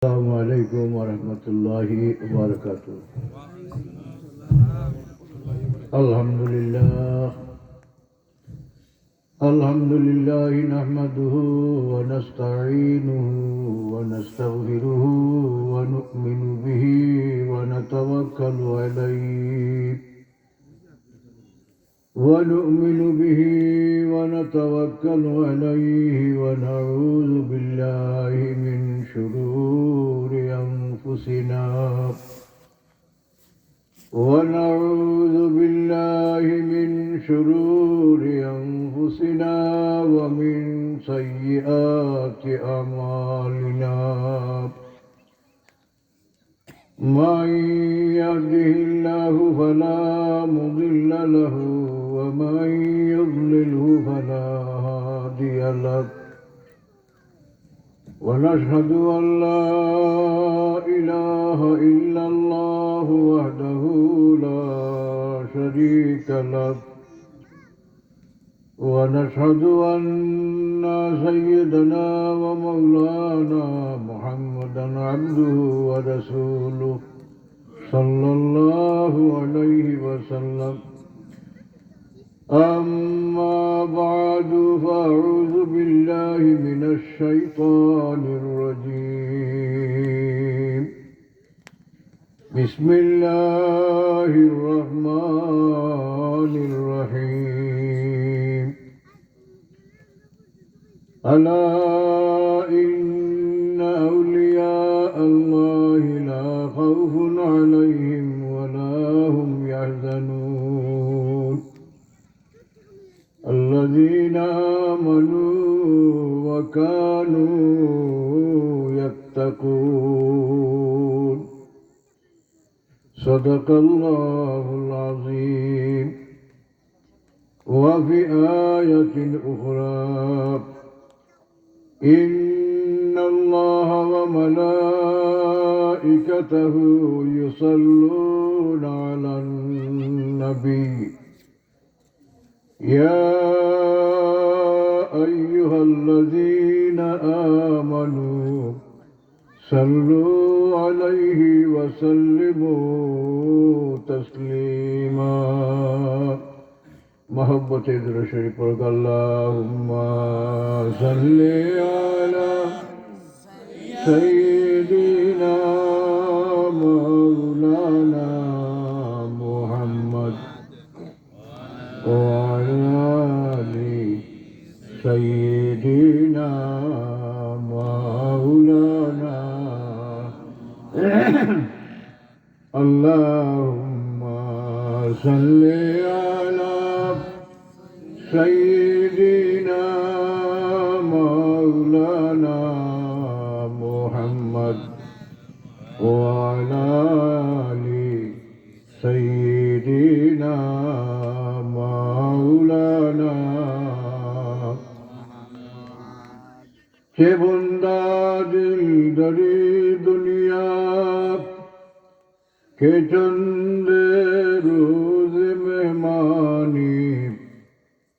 السلام عليكم ورحمة الله وبركاته. الحمد لله نحمده ونستعينه ونستغفره ونؤمن به ونتوكل عليه ونعوذ بالله من شرور أنفسنا ومن سيئات أعمالنا من يهده الله فلا مضل له ومن يضلله فلا هادي له ونشهد أن لا إله إلا الله وحده لا شريك له ونشهد أن سيدنا ومولانا محمدا عبده ورسوله صلى الله عليه وسلم. أما بعد فأعوذ بالله من الشيطان الرجيم. بسم الله الرحمن الرحيم. ألا إن أولياء الله لا خوف عليهم ولا هم يحزنون الذين آمنوا وكانوا يتقون. صدق الله العظيم. وفي آية أخرى إن الله وملائكته يصلون على النبي يا أيها الذين آمنوا صلوا عليه وسلموا تسليما. محبت درود شریف پڑھ اللهم صل على سيدنا مولانا محمد وعلى آل سيدنا مولانا اللهم صل على سيدنا مولانا محمد وعلى آل سيدنا مولانا. کہ بندہ دل دری دنیا کے چند روز مہمانی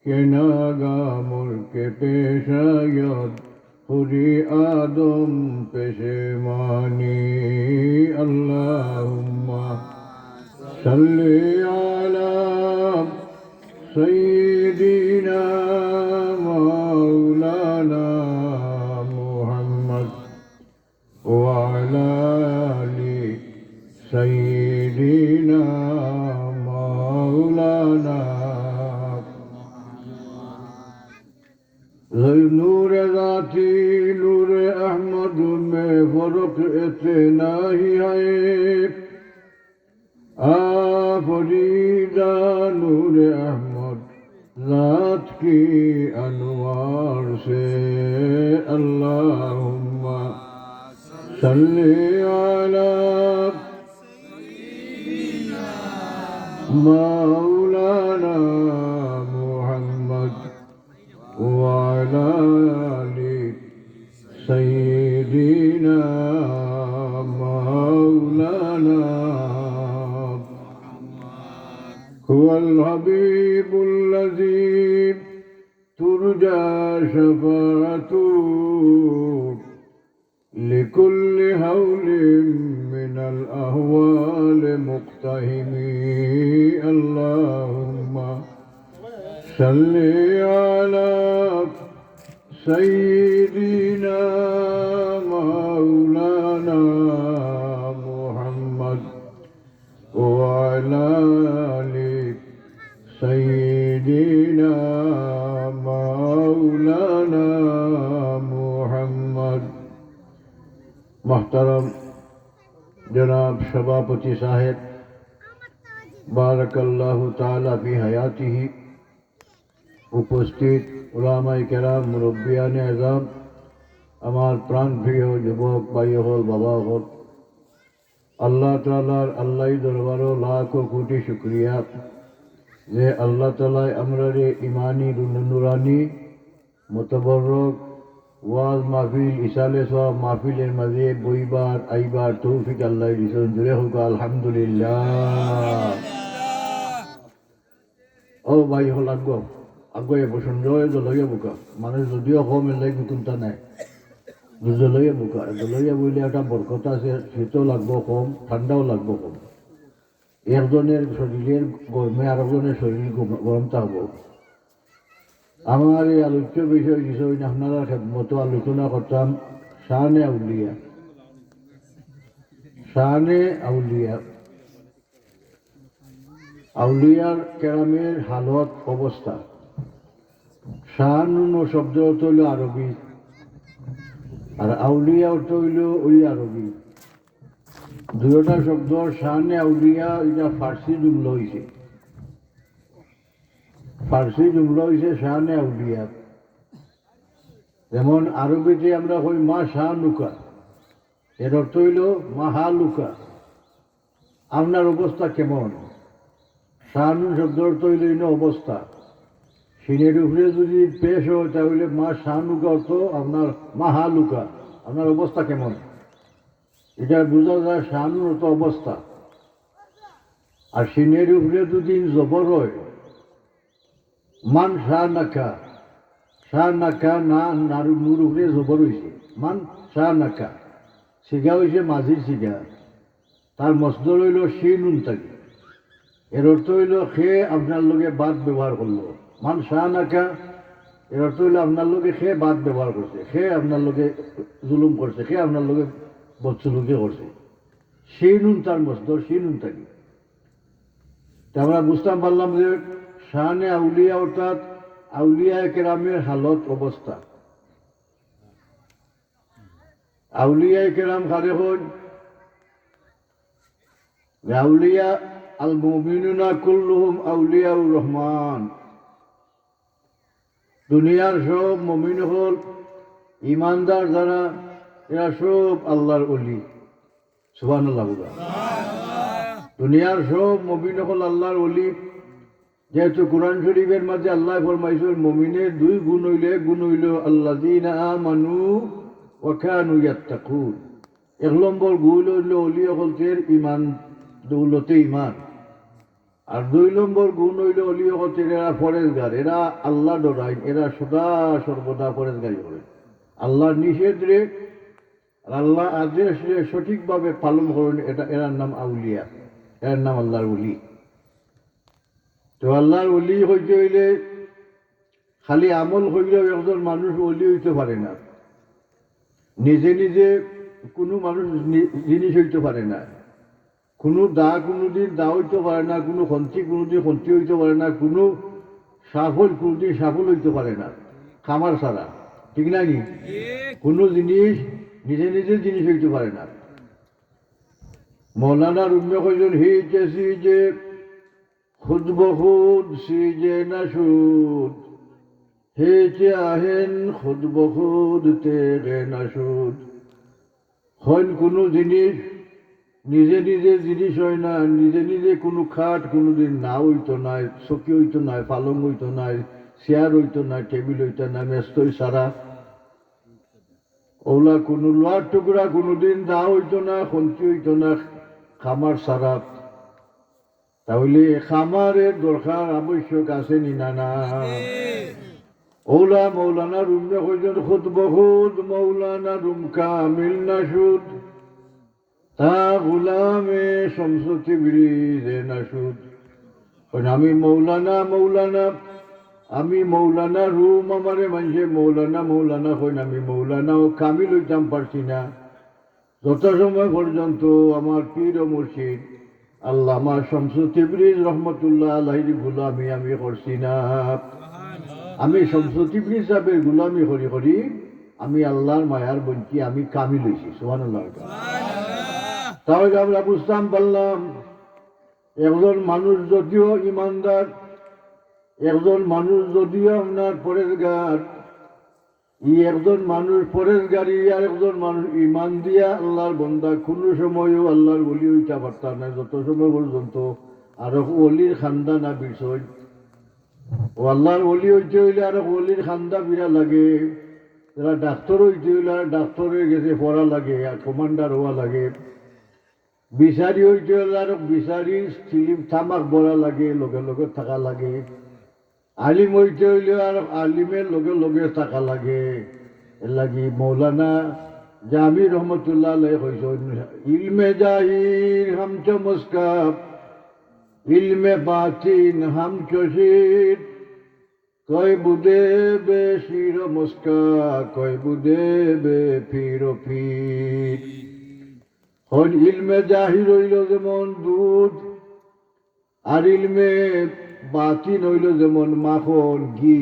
کہ ناگا ملک پیش آید خودی آدم پشیمانی. اللہم صلی علی سیدنا مولانا محمد وعلى آل سيدنا مولانا. نور ذاتی نور احمد میں فرق اتنا ہی ہے. آفریدہ نور احمد ذات کی انوار سے. اللہم صلی علی مولانا محمد وعلى آل سيدنا مولانا. هو الحبيب الذي ترجى شفاعته لكل هول من الأهوال مقتحم اللهم صل على سيدنا مولانا محمد وعلى آل سيدنا مولانا محمد. محترم जनाब सभापति साहेब बारकल्लाहु ताला फी हयातिही, उपस्थित उलामाए केराम, मुरब्बियाने आज़ाम, आमार प्राण प्रिय युवक भाई हल बाबा हल, अल्लाह तालार अल्लाह दरबारो लाखो कोटी शुक्रिया जे अल्लाह ताला आमरारे इमानी नुरानी मुतबर्रक ওয়াজ মাহফিল ইসালে সব মাহফিলের মাঝে বইবার আইবার তৌফিক আল্লাহ দিছেন। জুড়ে হোক আলহামদুলিল্লাহ। ও ভাই হল আগে বসুন জলইয়া বোকা মানুষ যদিও কম এলাই নতুনটা নাই জলইয়া বোকা জলইয়া বইলে একটা বরকত আছে, শীতও লাগবো কম, ঠান্ডাও লাগবো কম। একজনের শরীরের গরমে আরেকজনের শরীর গরম থাকবো। আমার এই আলোচ্য বিষয় হিসেবে আপনারা মতো আলোচনা করতাম শানে আউলিয়া। শানে আউলিয়া, আউলিয়ার কেরামের হালত অবস্থা। শান শব্দ অর্থ হইল আরবি, আর আউলিয়া অর্থ হইল ওই আরবি। দুটা শব্দ শানে আউলিয়া এটা ফার্সি জুমলা হয়েছে, ফার্সি জুমলা হয়েছে শানে আউলিয়া। যেমন আরবিতে আমরা কই মা শাহ লুকা, এর অর্থ হইল মাহা লুকা, আপনার অবস্থা কেমন। শাহানু শব্দ অর্থ হইল অবস্থা। সিনের উপরে যদি পেশ হয় তাহলে মা শাহানুকা অর্থ আপনার মাহা লুকা, আপনার অবস্থা কেমন, এটা বোঝা যায় শাহানুর অর্থ অবস্থা। আর সিনের উপরে যদি জবর হয় মান শাহ নাকা, শাহ নাকা না নারু নুর উপরে জবর হয়েছে মান শাহ নাকা, শিখা হয়েছে মাঝির শিখা, তার মসদর হইল সি নুন থাকে। এর অর্থ হইল সে আপনার লগে বাদ ব্যবহার করলো। মান শাহ নাকা এর অর্থ হইল আপনার লগে সে বাদ ব্যবহার করছে, সে আপনার লগে জুলুম করছে, সে আপনার লগে বদসলুকি করছে। সি নুন তার মসদর, সি নুন থাকে। আমরা বুঝতে পারলাম যে শানে আউলিয়া অর্থাৎ আউলিয়া কেরামের হালত অবস্থা। আউলিয়া কেরাম কারে হন? আউলিয়া আল মুমিনুনা কুল্লুহুম আউলিয়াউর রহমান। দুনিয়ার সব মুমিন হল ইমানদার যারা, এরা সব আল্লাহর ওলি। সুবহানাল্লাহ। দুনিয়ার সব মুমিন হল আল্লাহর ওলি। যেহেতু কোরআন শরীফের মাঝে আল্লাহ ফরমাইছেন মুমিনের দুই গুণ হইলে, এক গুণ হইল আল্লাযীনা আমানু ওয়া কানু ইয়াত্তাকুন। এক নম্বর গুণ হইল ওলি হলতের ইমান, দৌলতে ইমান। আর দুই নম্বর গুণ হইল ওলি হলতের এরা ফরেজগার, এরা আল্লাহ ডরাইন, এরা সদা সর্বদা ফরেজগারি করে। আল্লাহর নিষেধ রে আর আল্লাহ আদেশ রে সঠিকভাবে পালন করেন, এটা এরার নাম আউলিয়া, এর নাম আল্লাহর ওলি। তো আল্লাহর ওলি হইতে হইলে খালি আমল হইলেও একজন মানুষ ওলি হইতে পারে না। নিজে নিজে কোনো মানুষ জিনিস হইতে পারে না, কোনো দা কোনোদিন দা হইতে পারে না, কোনো খন্তি কোনোদিন খন্তি হইতে পারে না, কোনো সাফল কোনোদিন সাফল হইতে পারে না খামার ছাড়া। ঠিক না নি? কোনো জিনিস নিজে নিজে জিনিস হইতে পারে না। মৌলানা রুমি কইজন হইতেছি যে খুদ বখুদ সিজে না সুদ, হেচে আহেন খুদ বখুদ তেরে না সুদ। হইন কোনো জিনিস নিজে নিজে জিনিস হয় না, নিজে নিজে কোনো খাট কোনোদিন না হইতো নাই, চকি হইতো নাই, পালং হইতো নাই, চেয়ার হইতো নাই, টেবিল হইতো না, মেস্তই সারা ওলা কোনো লোহার টুকরা কোনোদিন দা হইতো না, খন্তি হইতো না খামার সারা। তাহলে খামারের দরকার আবশ্যক আছে নি না? না। ওলা মৌলানা রুমে কইজন খুদ বখুদ মৌলানা রুম কামিল না সুদ, গুলামে শামসু তিবরিজ নাশুদ। আমি মৌলানা মৌলানা, আমি মৌলানা রুম আমারে মানুষে মৌলানা মৌলানা কইন, আমি মৌলানা ও কামিল হইতাম পারছি না যত সময় পর্যন্ত আমার পীর ও মুর্শিদ আল্লামা শামসু তিবরিজ রহমতুল্লাহ আলাইহির গুলামি আমি করছি না। আমি শামসু তিবরিজ সাহেবের গুলামি করি করি আমি আল্লাহর মায়ার বঞ্চি আমি কামিল হয়েছি। সুবহানাল্লাহ। তাহলে আমরা বুঝতাম পারলাম একজন মানুষ যদিও ইমানদার, একজন মানুষ যদিও আপনার পরেশগার, একজন মানুষ পরেশগারি আর একজন মানুষ ইমান দিয়া আল্লাহর বন্দা কোনো সময়ও আল্লাহর ওলি হইতে পারতাম না যত সময় পর্যন্ত আর অলির খান্দা না বিষয়। ও আল্লাহর ওলি হইতে হইলে আর অলির খান্দা বিরা লাগে, যারা ডাক্তার হইতে হইলে আর ডাক্তারের গেছে পড়া লাগে আর কমান্ডার হওয়া লাগে, বিচারি হইতে হইলে আর বিচারি স্লিম থামাক বড়া লাগে, লগে লগে থাকা লাগে, আলিম হইতে হইলে আর আলিমের লগে লগে থাকা লাগে। এর লাগি মৌলানা জামি রহমতুল্লাহ আলাইহি কইছেন ইলমে জাহির হাম চমস্কাপ, ইলমে বাতিন হাম চশির, কয় বুদে বে শির মুস্কা, কয় বুদে বে ফির ফির। হন ইলমে জাহির হইল যেমন দুধ, আর ইলমে বাতিন হইল যেমন মাখন ঘি।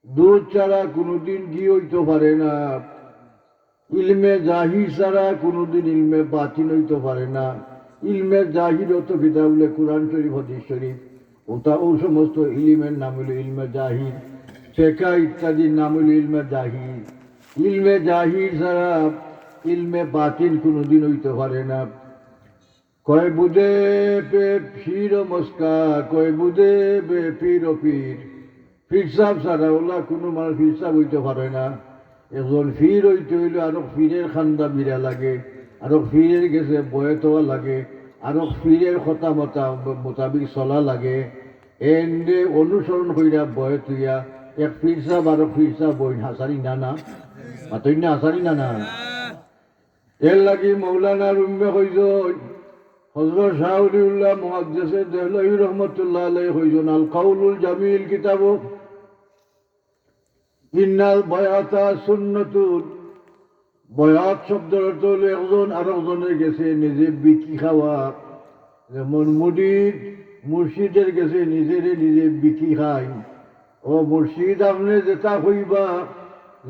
দুধ ছাড়া কোনোদিন ঘি হইতে পারে না, ইলমে জাহির ছাড়া কোনোদিন ইলমে বাতিন হইতে পারে না। ইলমে জাহির তো কিতাব বলে কোরআন শরীফ হাদিস শরীফ, ওটা ও সমস্ত ইলমের নাম হইল ইলমে জাহির। ফেকা ইত্যাদির নাম হইল ইলমে জাহির। ইলমে জাহির ছাড়া ইলমে বাতিন কোনোদিন হইতে পারে না। কয় বুদে পে ফির মস্কা, কয় বুদে বে পীর পীর। ফির সাহ ছাড়া ওলা কোনো মানুষ ফির সাহ হইতে পারে না। একজন ফির হইতে হইলে আরো ফিরের খান্দা বিরা লাগে, আরো ফিরের গেছে বয়ত হওয়া লাগে, আরো ফিরের কথা মোতাবিক চলা লাগে। এনে অনুসরণ কইরা বয়ত হইয়া এক ফির সাহ আরো ফির সাহ বইন হাসারি নানা মাতই না হাসারি নানা। এর লাগি মৌলানা রুম্বে কইজন হযরত শাহ ওলিউল্লাহ মুহাদ্দিসে দেহলভী রহমাতুল্লাহ আলাইহি কইজন আল কাউলুল জামিল কিতাব ইন্নাল বায়াতা সুন্নাতুন। বয়াত শব্দের অর্থ হল একজন আরেকজনের গেছে নিজে বিকি খাওয়া, যেমন মুর্শিদের গেছে নিজেরে নিজে বিকি খায়। ও মুর্শিদ আপনি যেটা কইবা,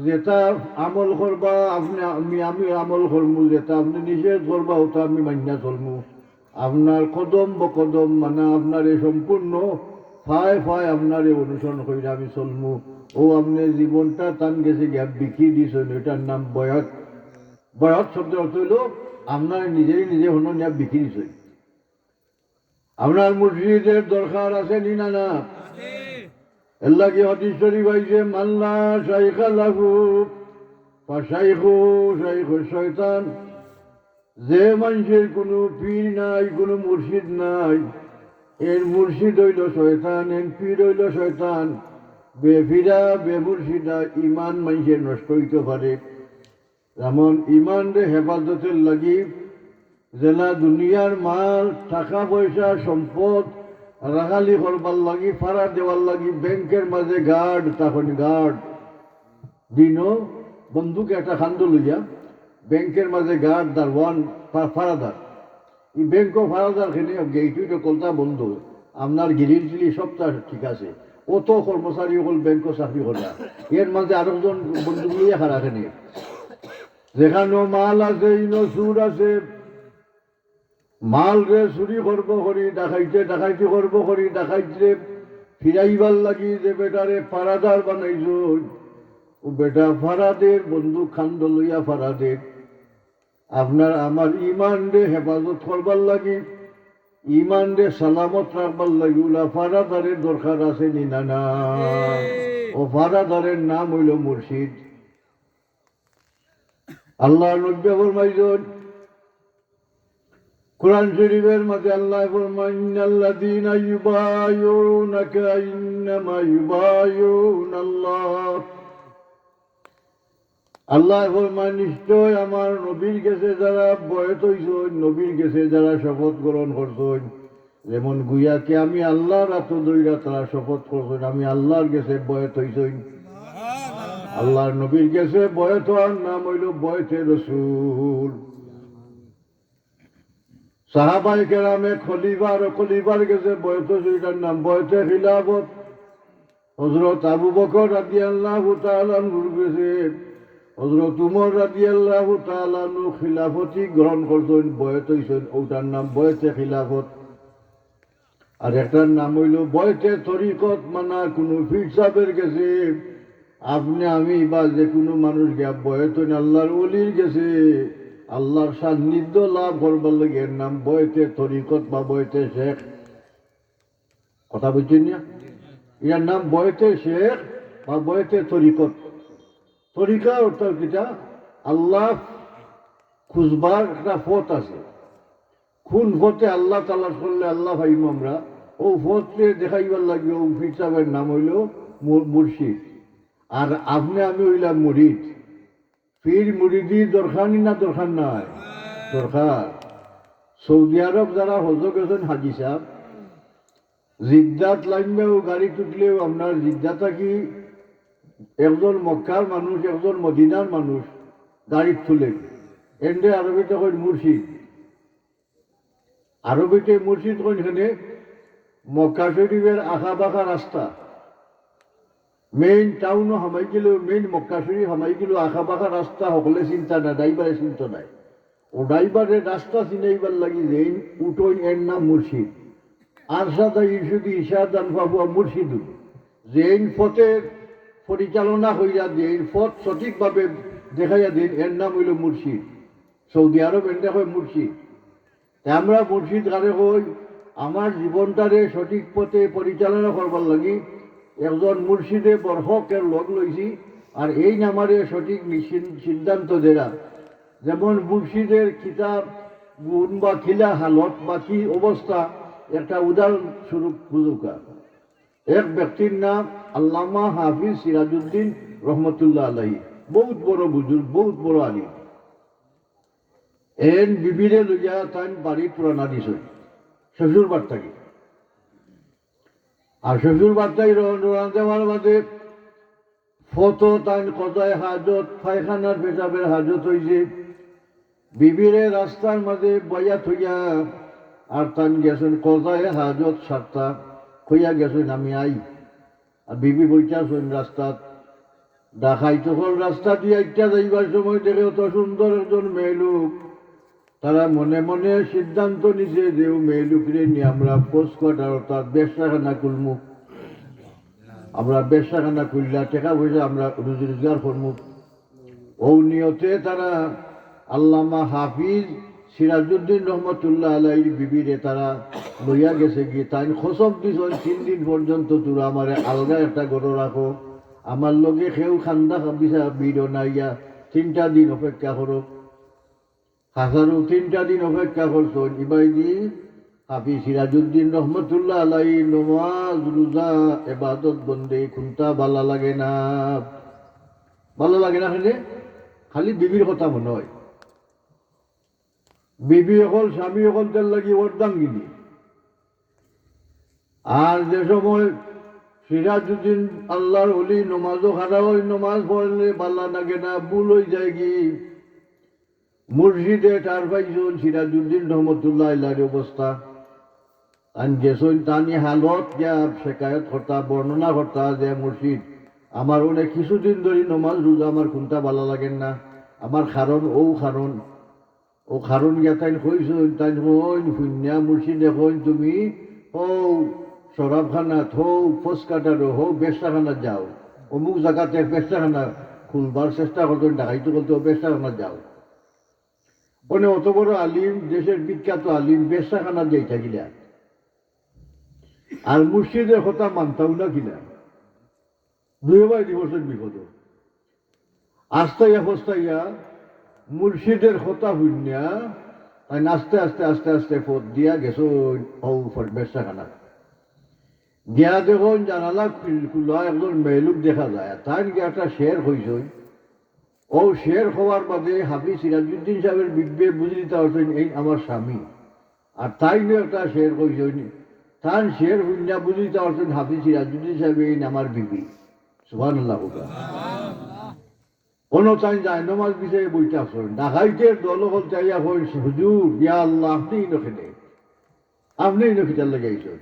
যেটা আমল করবা আপনি আমি আমল করমু, যেটা আপনি নিষেধ করবা ওটা আমি মান্যা চলমু। আপনার কদম বকদম মানে আপনার এই সম্পূর্ণ ফায় ফায় আপনার এই অনুসরণ করে আমি চলমু। ও আপনি জীবনটা টান গেছে গ্যাপ বিকিয়ে দিয়েছেন, এটার নাম বয়াত। বয়াত শব্দের অর্থ হইল আপনার নিজেরই নিজে হন গ্যাপ বিকিয়ে দিয়েছেন। আপনার মুর্শিদের দরকার আছে নি না না? এল্লা কি হাদিস শরীফ আইছে মাল্লা শাইখা লাহু ফাশাইখু শাইখু শয়তান। যে মানুষের কোনো পীর নাই, কোনো মুর্শিদ নাই, এর মুর্শিদ হইল শয়তান, এর পীর হইল শয়তান। বেফিরা বেমুর্শিদা ইমান মানুষের নষ্ট হইতে পারে। যেমন ইমান রে হেফাজতের লাগি জেলা দুনিয়ার মাল টাকা পয়সা সম্পদ রাখালি করবার লাগি ফাড়া দেওয়ার লাগি ব্যাংকের মাঝে গার্ড, তখন গার্ড দিনও বন্দুক একটা খান্দ লইয়া ব্যাংকের মাঝে গার্ড দারওয়ান ফারাদার। এই ব্যাংক ফারাদার খেলে গেইটুইটা কলতা বন্ধ, আপনার গিরিল চিলি সবটা ঠিক আছে। অত কর্মচারী হল ব্যাংক চাকরি করা, এর মাঝে আরেকজন বন্দুক লইয়া খারা খেনে। যেখানে মাল আছে ইনো সুর আছে, মাল রে চুরি করবো করি, ডাকাইতি করবো করি, ডাকাইতে ফিরাইবার লাগি যে বেটারে ফারাদার বানাইছ, ও বেটা ফারাদের বন্দুক খান্দ লইয়া ফারাদের। আপনার আমার ইমান রে হেফাজত করবার লাগি, ইমান রে সালামত রাখবার লাগি ওলা ফারাদারের দরকার আছে নি না না? ও ফারাদারের নাম হইল মুর্শিদ। আল্লাহ নবী ফরমাইছেন কোরআন শরীফের মধ্যে, আল্লাহ ফরমান ইন্নাল্লাযীনা ইউবায়ুনাকা ইন্নামা ইউবায়ুনাল্লাহ। আল্লাহ ফরমান নিশ্চয় আমার নবীর গেছে যারা বয়স হইছেন, নবীর গেছে যারা শপথ গ্রহণ করছেন, যেমন গুইয়াকে আমি আল্লাহর এত দইরা তারা শপথ করছেন আমি আল্লাহর গেছে বয়স হইছেন। আল্লাহর নবীর গেছে বয়স হওয়ার নাম হইল বয়সে রসুল। সাহাবাই কেরামে খলিফার গেছে বয়স হইটার নাম বয়সে খিলাফত। হযরত আবু বকর রাদিয়াল্লাহু তাআলা আনহুর গেছে হযরত উমর রাদিয়াল্লাহু তাআলা আনহু খিলাফতি গ্রহণ করছেন, বয়স হইছেন, ওটার নাম বয়সে খিলাফত। আর একটার নাম হইল বয়সে তরিকত, মানা কোনো পীর সাহেবের গেছে আপনি আমি বা যে কোনো মানুষ গিয়া বয়স হইন আল্লাহর ওলির গেছে আল্লাহর সান্নিধ্য লাভ করবার লাগে এর নাম বয়সে তরিকত বা বয়সে শেখ। কথা বুঝছেন না? ইয়ার নাম বয়সে শেখ বা বয়সে তরিকত। তরিকা অর্থাৎ যেটা আল্লাহ খুঁজবার একটা পথ আছে, কোন পথে আল্লাহ তালাশ করলে আল্লাহ ভাইম আমরা ও পথে দেখাইবার লাগে ও পীর সাহেবের নাম হইল মুর্শিদ। আর আপনি আমি হইলাম মুরিদ। পীর মুরিদি দরকার না দরকার নাই? দরকার। সৌদি আরব যারা হজ গেছেন হাজি সাহেব, জিদ্দাত লাগলেও গাড়ি তুটলেও আপনার জিদ্দা থাকি একজন মক্কার মানুষ একজন মদিনার মানুষ গাড়ির তুলেন এন্ডে আরবিতে কই মুর্শিদ। আরবিতে মুর্শিদ কই এখানে মক্কা শরীফের আঁকা বাঁকা রাস্তা, মেইন টাউনও হামাই গেল, মেইন মক্কা শরীফ হামাই গেল, আঁকা বাঁকা রাস্তা সকলে চিন্তা না, ড্রাইভারে চিন্তা নাই। ও ড্রাইভারের রাস্তা চিনাইবার লাগি যে উঠোন এর নাম মুর্শিদ। আর সাদা ইসুদি ইশাদান বাবুয়া মুর্শিদু, যে এই পথের পরিচালনা হইয়া দিয়ে এই পথ সঠিকভাবে দেখাইয়া দিন এর নাম হইল মুর্শিদ। সৌদি আরব এনটা হয় মুর্শিদ। তাই আমরা মুর্শিদ কারে হই আমার জীবনটারে সঠিক পথে পরিচালনা করবার লাগি একজন মুর্শিদে বরহকের লগ লইছি। আর এই নামারে সঠিক সিদ্ধান্ত দেরা, যেমন মুর্শিদের কিতাব গুণ বা খিলা হালত বা কি অবস্থা একটা উদাহরণস্বরূপ বুঝুকা। এক ব্যক্তির নাম আল্লামা হাফিজ সিরাজউদ্দিন রহমতুল্লাহ আলাইহি, বহুত বড় বুজুর্গ, বহুত বড় আলিম। এন বিবিরে লইয়া তাই বাড়ি পুরানা দিছ শ্বশুর বাড়ি থাকি। আর শ্বশুর বাড়িটাই রওনা দেওয়ার বাদে ফত তাই কজায় হাজত পায়খানার পেশাবের হাজত হয়েছে। বিবিরে রাস্তার মাঝে বয়া থইয়া আর তান গেছেন কজায় হাজত সাতটা কইয়া গেছেন আমি আই। আর বিবি বইটাছেন রাস্তাত ডাকাই তখন রাস্তা দিয়ে একটা যাইবার সময় দেখে অত সুন্দর একজন মেয়ে লোক। তারা মনে মনে সিদ্ধান্ত নিছে যে ও মেয়ে লোকরে নিয়ে আমরা পোস্ট কোয়ার্টার অর্থাৎ ব্যবসাখানা খুলমু, আমরা ব্যবসাখানা খুললা টাকা পয়সা আমরা রুজি রোজগার করমু। ও নিয়তে তারা আল্লামা হাফিজ সিরাজউদ্দিন রহমতুল্লাহ আলাইহির বিবিরে তারা লইয়া গেছে গিয়ে তাই খসব দিছ 3 দিন পর্যন্ত তোরা আমার আলগা একটা গরু রাখো, আমার লগে খেউ খান্দা খাবিসা বিড়ো নাইয়া 3টা দিন অপেক্ষা করো। হাজারও 3টা দিন অপেক্ষা করছো। ইবাই দিন হাফিজ সিরাজউদ্দিন রহমতুল্লাহ আলাইহি নমাজ রোজা ইবাদত বন্দে কোনটা ভালো লাগে না? ভালো লাগে না খালি বিবির কথা মনে হয়। বিবি অকল স্বামী অকল তেল লাগি অর্ধাঙ্গিনী। আর যে সময় সিরাজউদ্দিন আল্লাহর ওলি নমাজও খারাপ হয়, নমাজ পড়লে ভালো লাগে না, ভুল হয়ে যায় কি মুর্শিদে তার পাইছুন সিরাজউদ্দিন রহমতুল্লাহ আলাইহির অবস্থা। আন গেছুন তানি হালত যা শেখায়ত কর্তা বর্ণনা কর্তা যে মুর্শিদ আমার অনেক কিছুদিন ধরে নমাজ রোজা আমার কোনটা ভালো লাগেন না, আমার কারণ ও কারণ গিয়া তাই কইছুন তাই হইন শূন্যা মুর্শিদে হইন তুমি হৌ শরাবখানাত হৌ ফসকাটারো হৌ ব্যবসাখানাত যাও, অমুক জায়গাতে ব্যবসাখানা খুলবার চেষ্টা করতেন, ডাকাইতে করতে ব্যবসাখানাত যাও। মানে অত বড় আলিম, দেশের বিখ্যাত আলিম ব্যবসাখানা যাই থাকিলা আর মুর্শিদের কথা মানতাও না কিনা, দুইবার দিবসের বিপদ। আস্তাইয়া ফস্তাইয়া মুর্শিদের কথা শুনিয়া তাই আস্তে আস্তে আস্তে আস্তে পথ দিয়া গেছো ব্যবসাখানা গিয়া দেখুন জানালা খোলা একজন মেয়েলুক দেখা যায়। তাই গিয়ে একটা শের হয়েছ ও শের হওয়ার বাদে হাফিজ সিরাজউদ্দিন সাহেবের বিবে বুঝে দিতে পারছেন এই আমার স্বামী, আর তাই নিয়ে একটা শের কইসনি তার শের হুন্যা বুঝে দিতে পারছেন হাফিজ সিরাজউদ্দিন সাহেব এই আমার বিবি। সুবহানাল্লাহ। কোনো তাই যায় নমাজ বিষয়ে বইটা করেন ডাকাইতের দল হল চাইয়া হই হুজুর ইয়া আল্লাহ আপনি নখেনে আপনি নখিটার লাগাইছেন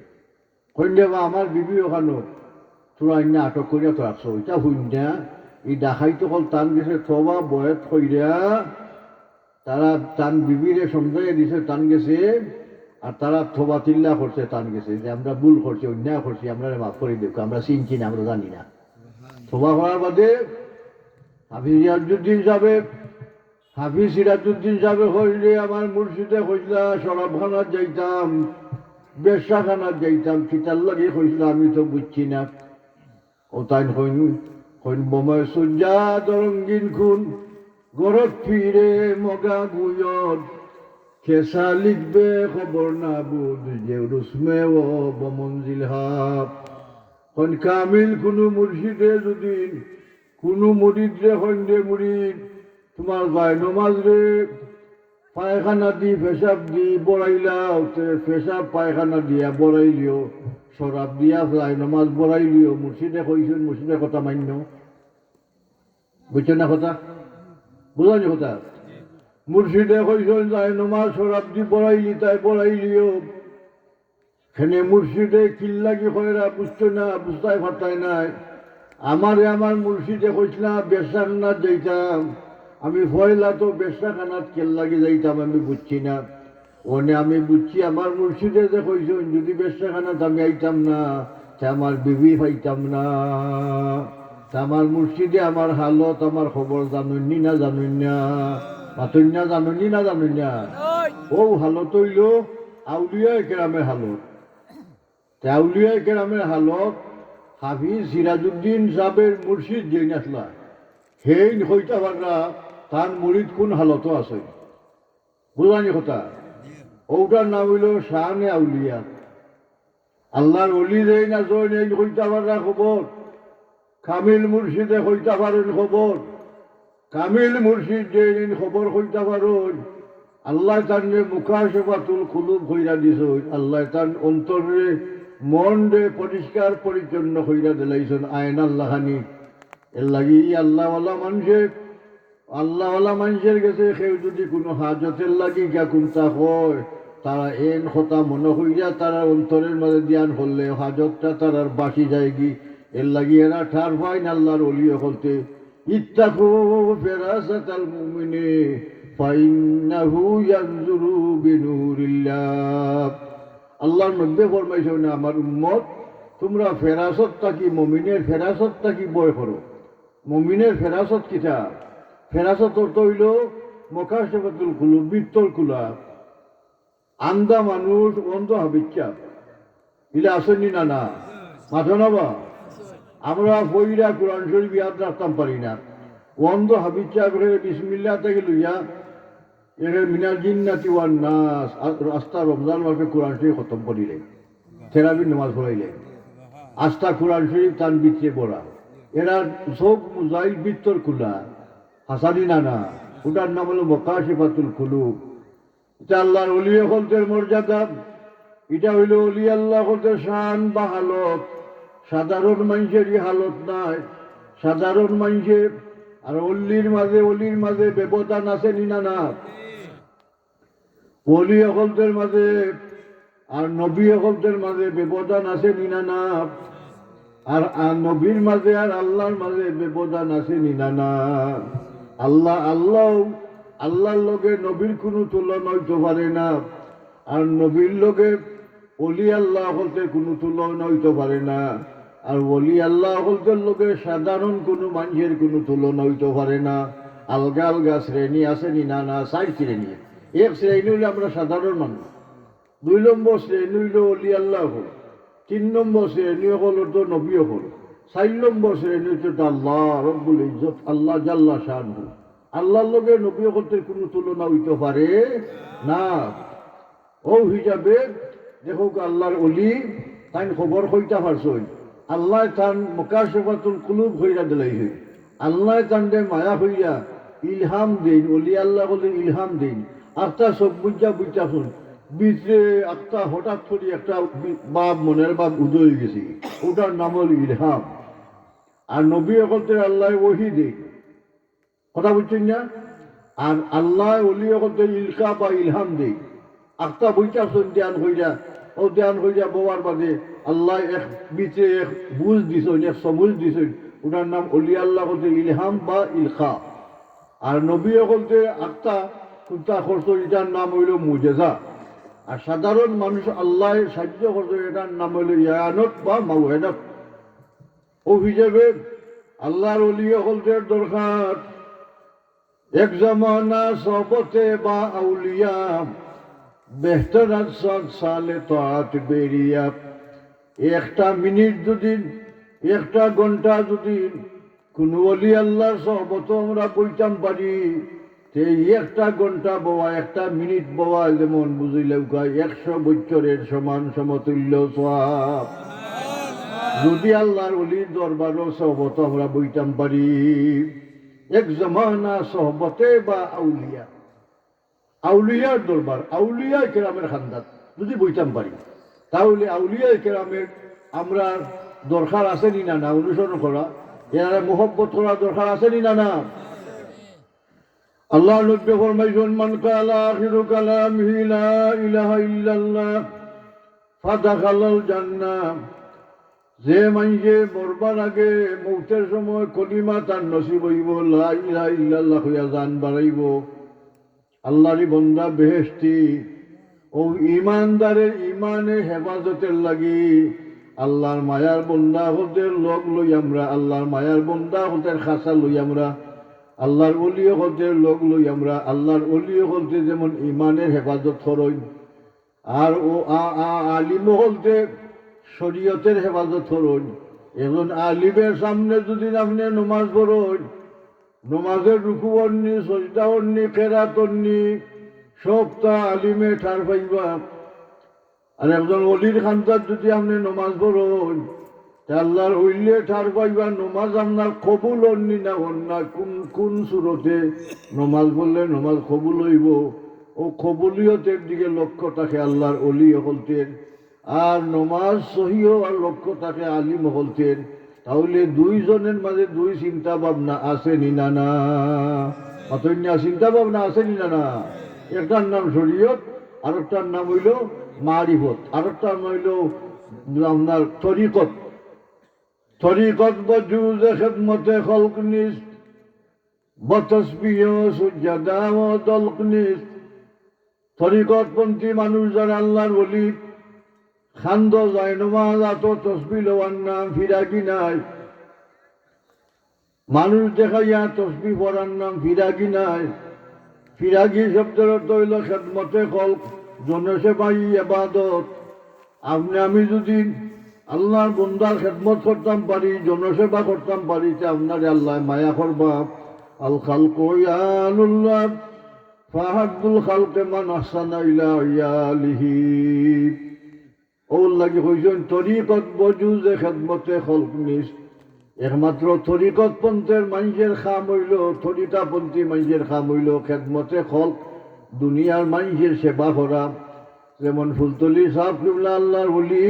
কন্যা বা আমার বিবি ওখানো তোরা ইন্না আটক করিয়া তো রাখছো এটা হুন্যা এই ডাকাইতে হল টান গেছে থবা বয়স কইরা তারা টান বিবিরে সমঝাইয়া দিছে টান গেছে, আর তারা থবা চিল্লা করছে টান গেছে যে আমরা ভুল করছি অন্যায় করছি আমরা মাফ করে দেব, আমরা চিনছি না আমরা জানি না। থবা করার বাদে হাফিজ সিরাজউদ্দিন সাহেব হইলে আমার মুর্শিদে হইলা শরাবখানার যাইতাম বেশ্যাখানার যাইতাম কিতার লাগে হইছিল আমি তো বুঝছি না। ও তাই হইন বোমায় সজ্জা দরঙ্গিন খুন গরত ফিরে মগা গুয়ত খেসা লিখবে খবর না বুধ যে রুসমে ও বমঞ্জিল হাব। হন কামিল কোনো মুর্শিদে যদি কোনো মুরিদ রে হইন্ডে মুরিদ তোমার যায় নমাজ রে পায়খানা দি পেশাব দি বড়াইলাও পেশাব পায়খানা দিয়া বড়াইলিও শরাব দিয়া যায় নমাজ বড়াইলিও মুর্শিদে কইছেন মুর্শিদের কথা মান্য বুঝছেন না কথা বুঝানি কথা মুর্শিদে কইছেন যায় নমাজ শরাব দি বড়াইলি তাই বড়াইলিও সেনে মুর্শিদে কিল্লাগি কয়রা বুঝতো না বুঝতাই পারতাই নাই। আমার মুর্শিদে কইসলা বেশ্যাখানাত যাইতাম আমি ফয়লা তো বেশ্যাখানাত কেল্লাগি যাইতাম আমি বুঝছি না ওনে আমি বুঝছি আমার মুর্শিদে যে কইছেন যদি বেশ্যাখানাত আমি আইতাম না তা আমার বিবি পাইতাম না। তা আমার মুর্শিদে আমার হালত আমার খবর জানুনি না জানুন না মাতুন না জানুনি না জানুন না ও হালত হইল আউলিয়া কেরামের হালত। তা আউলিয়া কেরামের হালত হাফিজ সিরাজউদ্দিন সাহেবের মুর্শিদ যে আসলা সেই হইতে পারা তার মুরিদ কোন হালত আছে বুঝানি কথা। ওটার নাম হইল শাহানে আউলিয়া। আল্লাহর অলি দেই না জয় নেই হইতে পারা খবর, কামিল মুর্শিদে হইতে পারেন খবর, কামিল মুর্শিদ যে খবর হইতে পারেন। আল্লাহ তার মুখাশেফাতুল কুলুব হইরা দিছ, আল্লাহ তার অন্তরে মন রে পরিষ্কার পরিচ্ছন্ন হইরা দিলাইছেন আয়ন আল্লাহানি। এর লাগি আল্লাহওয়ালা মানুষের গেছে কেউ যদি কোনো হাজতের লাগি গা কোনটা হয় তারা এন কথা মনে হইয়া তারা অন্তরের মাঝে ধ্যান করলে হাজতটা তারার বাসি যায় কি। এর লাগি এরা ঠার পায় না আল্লাহর অলিয়ে হলতে ইত্তাকু ফেরাসাতাল মুমিনে ফাইন্নাহু ইয়ানজুরু বিনুরিল্লাহ। আল্লাহর মধ্যে ফরমাইছে না আমার উম্মত তোমরা ফেরাসতটা কি মমিনের ফেরাসতটা কি বয় করো। মমিনের ফেরাসত কিতা? ফেরাসত অর্থ হইল মুখাশেফাতুল কুলুব বিত্তর কুলা। আন্দা মানুষ অন্ধ হাবিচ্ছা ইলা আসেনি না না মাথা নবা আমরা বইরা কোরআন শরীফ ইয়াদ রাখতাম পারি না অন্ধ হাবিচ্ছা করে বিসমিল্লাহ থেকে লইয়া এর মিনাল জিন্নাতি ওয়ান নাস আস্থা রমজান মাসে কোরআন শরীফ খতম করিলেন, থেরাপির নামাজ পড়াইলেন, আস্থা কোরআন শরীফ তান বিচ্ছে পড়া। এরা সব মুজাইল বিত্তর কুলা হাসানি নানা ওটার নাম হলো মুখাশেফাতুল কুলুব। এটা আল্লাহর ওলিয়ে হলতের মর্যাদা, এটা হইল অলি আল্লাহ হলতের শান বা হালত। সাধারণ মানুষেরই হালত নাই, সাধারণ মানুষের আর অলির মাঝে ব্যবধান আছে নিনা না। অলি হলতের মাঝে আর নবী হলতের মাঝে ব্যবধান আছে নিনা না, আর নবীর মাঝে আর আল্লাহর মাঝে ব্যবধান আছে নিনা না। আল্লাহর লগে নবীর কোনো তুলনা হইতে পারে না, আর নবীর লগে অলি আল্লাহ হলতে কোনো তুলনা হইতে পারে না, আর অলি আল্লাহ হলতে লগে সাধারণ কোনো মানুষের কোনো তুলনা হইতে পারে না। আলগা আলগা শ্রেণী আছে নিনা না, 4 শ্রেণী। এক শ্রেণী হইলে আমরা সাধারণ মানুষ, 2 নম্বর শ্রেণী হইল অলি আল্লাহ হল, 3 নম্বর শ্রেণী হল তো নবী হল, 4 নম্বর শ্রেণী হচ্ছে আল্লাহ রব্বুল ইজ্জত আল্লাহ জাল্লা শানহু। আল্লাহর লগে নবী হলতে কোনো তুলনা হইতে পারে না। ও হিসাবে দেখো আল্লাহর অলি তাই খবর হইতে পারছই, আল্লাহ তান মুখাশেফাতুল কুলুব হইয়া দিলাইছে, আল্লাহ তান্ডে মায়া হইয়া ইলহাম দিন, অলি আল্লাহ বলে ইলহাম দিন। আত্মা সব বুঝা শুন ভিতরে আত্মা হঠাৎ করে একটা বাপ মনের বাপ উদয় হয়ে গেছে, ওটার নাম হল ইলহাম। আর নবী অকলতে আল্লাহ ওহি দিন, কথা বুঝছেন না? আর আল্লাহ অলি অকলতে ইলকা বা ইলহাম দিন। আত্মা বুঝা শুন ধ্যান হইয়া, ও ধ্যান হইয়া বোয়ার বাদে আল্লাহ এক ভিতরে এক বুঝ দিছেন, এক সমুজ দিছেন, ওটার নাম অলি আল্লাহ বলতে ইলহাম বা ইলকা। আর নবী বলতে আত্মা কুত্তা করতো, এটার নাম হইল মুজেজা। আর সাধারণ মানুষ আল্লাহ সাহায্য করতো, এটার নাম হইল ইয়ানত বা মাওয়ানত। ও হিসেবে আল্লাহর অলি হলদের দরকার এক জমানা সহবতে বা আউলিয়া বেহতর সালে তাআত বেরিয়া। একটা মিনিট যদি, একটা ঘন্টা যদি কোনো অলি আল্লাহর সহবত আমরা বইতাম পারি, এই একটা ঘন্টা বওয়া, একটা মিনিট বওয়া যেমন বুঝিলেও 100 বছরের সমান সমতুল্য সওয়াব। যদি আল্লাহর অলির দরবারও সহবত আমরা বইতাম পারি, এক জমানা সহবতে বা আউলিয়া, আউলিয়ার দরবার, আউলিয়া কেরামের খান্দাত যদি বইতাম পারি, তাহলে আউলিয়া কেরামের আমরা দরকার আছে নি না, অনুসরণ করা, এরা মোহব্বত করা দরকার আছে নি না? আল্লাহ নবী ফরমাইছেন, মান কালা আখিরু কালামিহি লা ইলাহা ইল্লাল্লাহ ফাদাখালাল জান্নাহ। যে মাইয়ে মরবার আগে মৌতের সময় কলিমা তার নসিব হইব, লা ইলাহা ইল্লাল্লাহ হইয়া জান বাড়াইব, আল্লাহরই বন্দা বেহেশতি। ও ইমানদারের ইমানের হেফাজতের লাগি আল্লাহর মায়ার বন্দা হদের লগ লই আমরা, আল্লাহর মায়ার বন্দা হদের খাসা লই আমরা, আল্লাহর অলিও হদের লগ লই আমরা। আল্লাহর অলিও হলতে যেমন ইমানের হেফাজত করই, আর ও আলিম হলতে শরীয়তের হেফাজত করই। এখন আলিমের সামনে যদি আপনি নমাজ পড়েন, নমাজের রুকু অন্নি, সজদা অন্নি, কেরাত অন্নি, সবটা আলিমে ঠার পাইবা। আর একজন অলির খান্তার যদি আপনি নমাজ পড়েন, আল্লাহর হইলে ঠার পাইবা। নমাজ আপনার কবুল অন্নি না অন্যা, কোন কোন সুরতে নমাজ পড়লে নমাজ কবুল হইব, ও কবুলিয়তের দিকে লক্ষ্য থাকে আল্লাহর অলি হলতের। আর নমাজ সহিও আর লক্ষ্য থাকে আলিম হলতের। তাহলে দুইজনের মাঝে দুই চিন্তা ভাবনা আছে নি না? অতন্য চিন্তা ভাবনা আছে নি না? একটার নাম শরীয়ত, আরেকটার নাম হইল মারিফত, আরেকটার নাম হইল আপনার তরিকত। তরিকত বজুজে খেদমতে খলক নিস বতসবিহ সুজাদা ও দলক নিস। তরিকতপন্থী মানুষ যারা আল্লাহর ওলি, খান্দ যায় নমাজ আত তসবি লওয়ার নাম ফিরাকি নাই। মানুষ দেখাইয়া তসবি পড়ার নাম ফিরাকি নাই। ফিরাকি শব্দের অর্থ হইল খেদমতে খলক, জনসেবাই ইবাদত। আপনি আমি যদি আল্লাহর বন্দার খেদমত করতাম পারি, জনসেবা করতাম পারি, তে আপনার আল্লাহ মায়া করবা। আল খালকু ইয়ালুল্লাহ ফাহাব্বুল খালকে মান আহসানা ইলা ইয়ালিহি। ওর লাগি হইছেন তরিকত বজুজে খেদমতে খলক নিস। একমাত্র তরিকত পন্থের মানুষের খাম হইল, তরিকাপন্থী মানুষের খাম হইল খেদমতে খলক, দুনিয়ার মানুষের সেবা করা। যেমন ফুলতলি সাহেব কিবলা আল্লাহর ওলি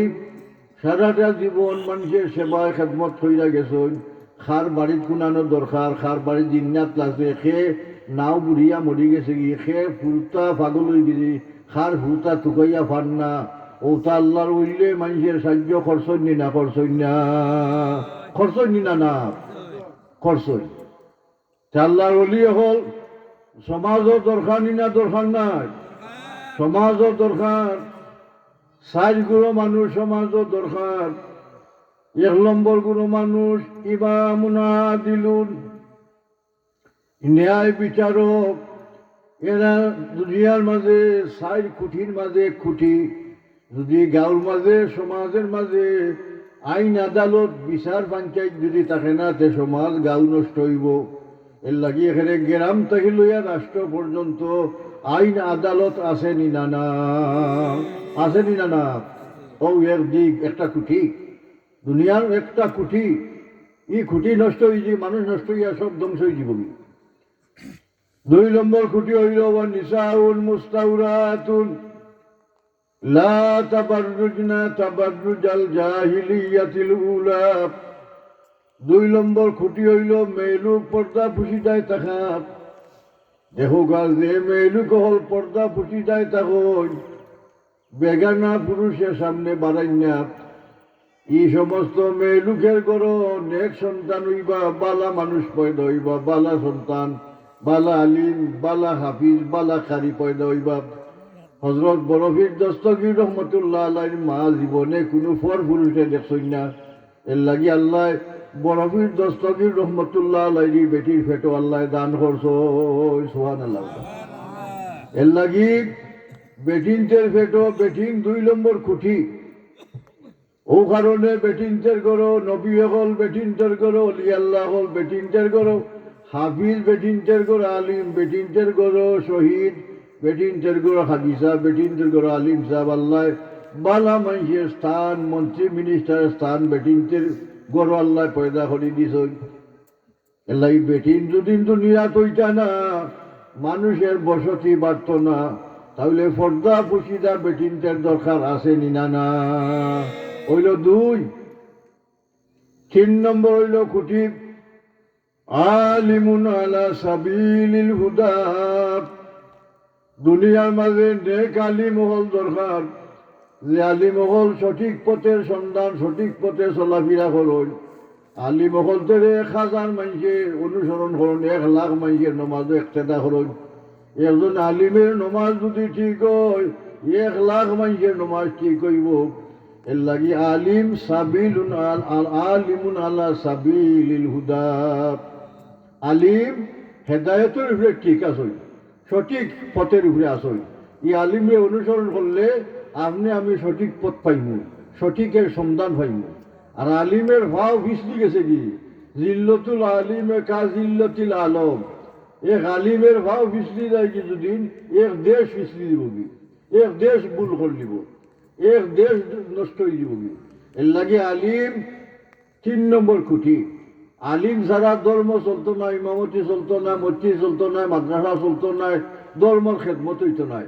সারাটা জীবন মানুষের সেবায় খেদমত হইয়া গেছেন। খার বাড়িত কুনানো দরকার, খার বাড়ির জিন্নাত লাগছে, খে নাও বুড়িয়া মরি গেছে গিয়ে, খে ফুরতা পাগল হয়ে গেছি, খার ফুরতা টুকাইয়া ফার না। ওটা আল্লাহর উইলে মানুষের সাহায্য খরচই নি না, খরচই না, খরচই নি না, খরচই। আল্লাহর ওলি হল সমাজও দরকার নি না, দরকার নাই? সমাজও দরকার, সাইজ গুলো মানুষ সমাজও দরকার। 1 নম্বর গুলো মানুষ ইমামুন আদিলুন, ন্যায় বিচারক। এরা দুনিয়ার মাঝে সাইজ খুঁটির মাঝে খুঁটি। যদি গাঁর মাঝে সমাজের মাঝে আইন আদালত বিচার পঞ্চায়েত যদি থাকে না, তে সমাজ গাঁও নষ্ট হইব। এর লাগি এখানে গ্রাম থেকে লইয়া রাষ্ট্র পর্যন্ত আইন আদালত আছে নি না? আছে নি না? ও এর দিক একটা খুঁটি, দুনিয়ার একটা খুঁটি। ই খুঁটি নষ্ট হয়ে যে মানুষ নষ্ট হইয়া সব ধ্বংস হয়ে যাব। দুই নম্বর খুঁটি হইল নিসাউল মুস্তাউরাতুন লা তাবাররুজনা তাবাররুজাল জাহিলিয়াতিল উলা। দুই নম্বর খুঁটি হইল মেয়েলুক পর্দা পুশিদায় থাকা। দেখো গাছ যে মেয়েলুক হল পর্দা পুশিদায় থাকুন, বেগানা পুরুষের সামনে বাড়াই না। এই সমস্ত মেয়েলুকের গড় নেক সন্তান হইবা, বালা মানুষ পয়দা হইবা, বালা সন্তান, বালা আলিম, বালা হাফিজ, বালা কারি পয়দা হইবা। হজরত বরফির দস্তগীর রহমতুল্লাহ আলাইহির মা জীবনে কোনো ফর পুরুষে দেখছই না। এর লাগি আল্লাহ বরফির দস্তগীর রহমতুল্লাহ আলাইহির বেটির ফেটো আল্লাহ দান করছ, সুবহানাল্লাহ। এর লাগি বেটিনদের ফেটো বেটিন দুই নম্বর খুঁটি। ও কারণে বেটিনদের গড়ো নবী হল, বেটিনদের গড়ো অলি আল্লাহ হল, বেটিনদের গড়ো হাফিজ, বেটিনদের গড়ো আলিম, বেটিনদের গড়ো শহীদ, বেটিনদের গড়ো হাদিসা, বেটিনদের গড়ো আলিম সাহেব। আল্লাহ বালা মানুষের স্থান, মন্ত্রী মিনিস্টারের স্থান বেটিনদের গড়ো আল্লাহ পয়দা করে দিস। এল্লাই বেটিন দুদিন দুনিয়া তৈটা না, মানুষের বসতি বাড়ত না, তাহলে পর্দা পুশিদা বেটিনদের দরকার আছে নিনা না। হইল দুই। তিন নম্বর হইল খুঁটি আলিমুন আলা সাবিলিল হুদা। দুনিয়ার মাঝে নেক আলিম হল দরকার, যে আলিম হল সঠিক পথের সন্ধান, সঠিক পথে চলাফেরা করুন। আলিম হল তেরে 1000 মানুষের অনুসরণ করুন, 1,00,000 মানুষের নমাজও একতেদা করুন। একজন আলিমের নমাজ যদি ঠিক হয়, 1,00,000 মানুষের নমাজ ঠিক হইব। এর লাগি আলিম সাবিলুন আলিমুন আলা সাবিলিল হুদা। আলিম হেদায়তের উপরে ঠিক আসই, সঠিক পথের উপরে আসই। এই আলিমে অনুসরণ করলে আপনি আমি সঠিক পথ পাইব, সঠিকের সন্ধান পাইব। আর আলিমের ভাও পিছলি গেছে কি, জিল্লতুল আলিমে কা জিল্লতিল আলম। এক আলিমের ভাও পিছলি যায় কি যদিন, এক দেশ পিছলি দিব কি, এক দেশ ভুল করে দিব, এক দেশ নষ্ট হয়ে যাব কি। এর লাগে আলিম 3 নম্বর খুঁটি। আলিম ছাড়া ধর্ম চলতো না, ইমামতি চলতো না, মসজিদ চলতো না, মাদ্রাসা চলতো না, ধর্মর খেদমত হইতো না।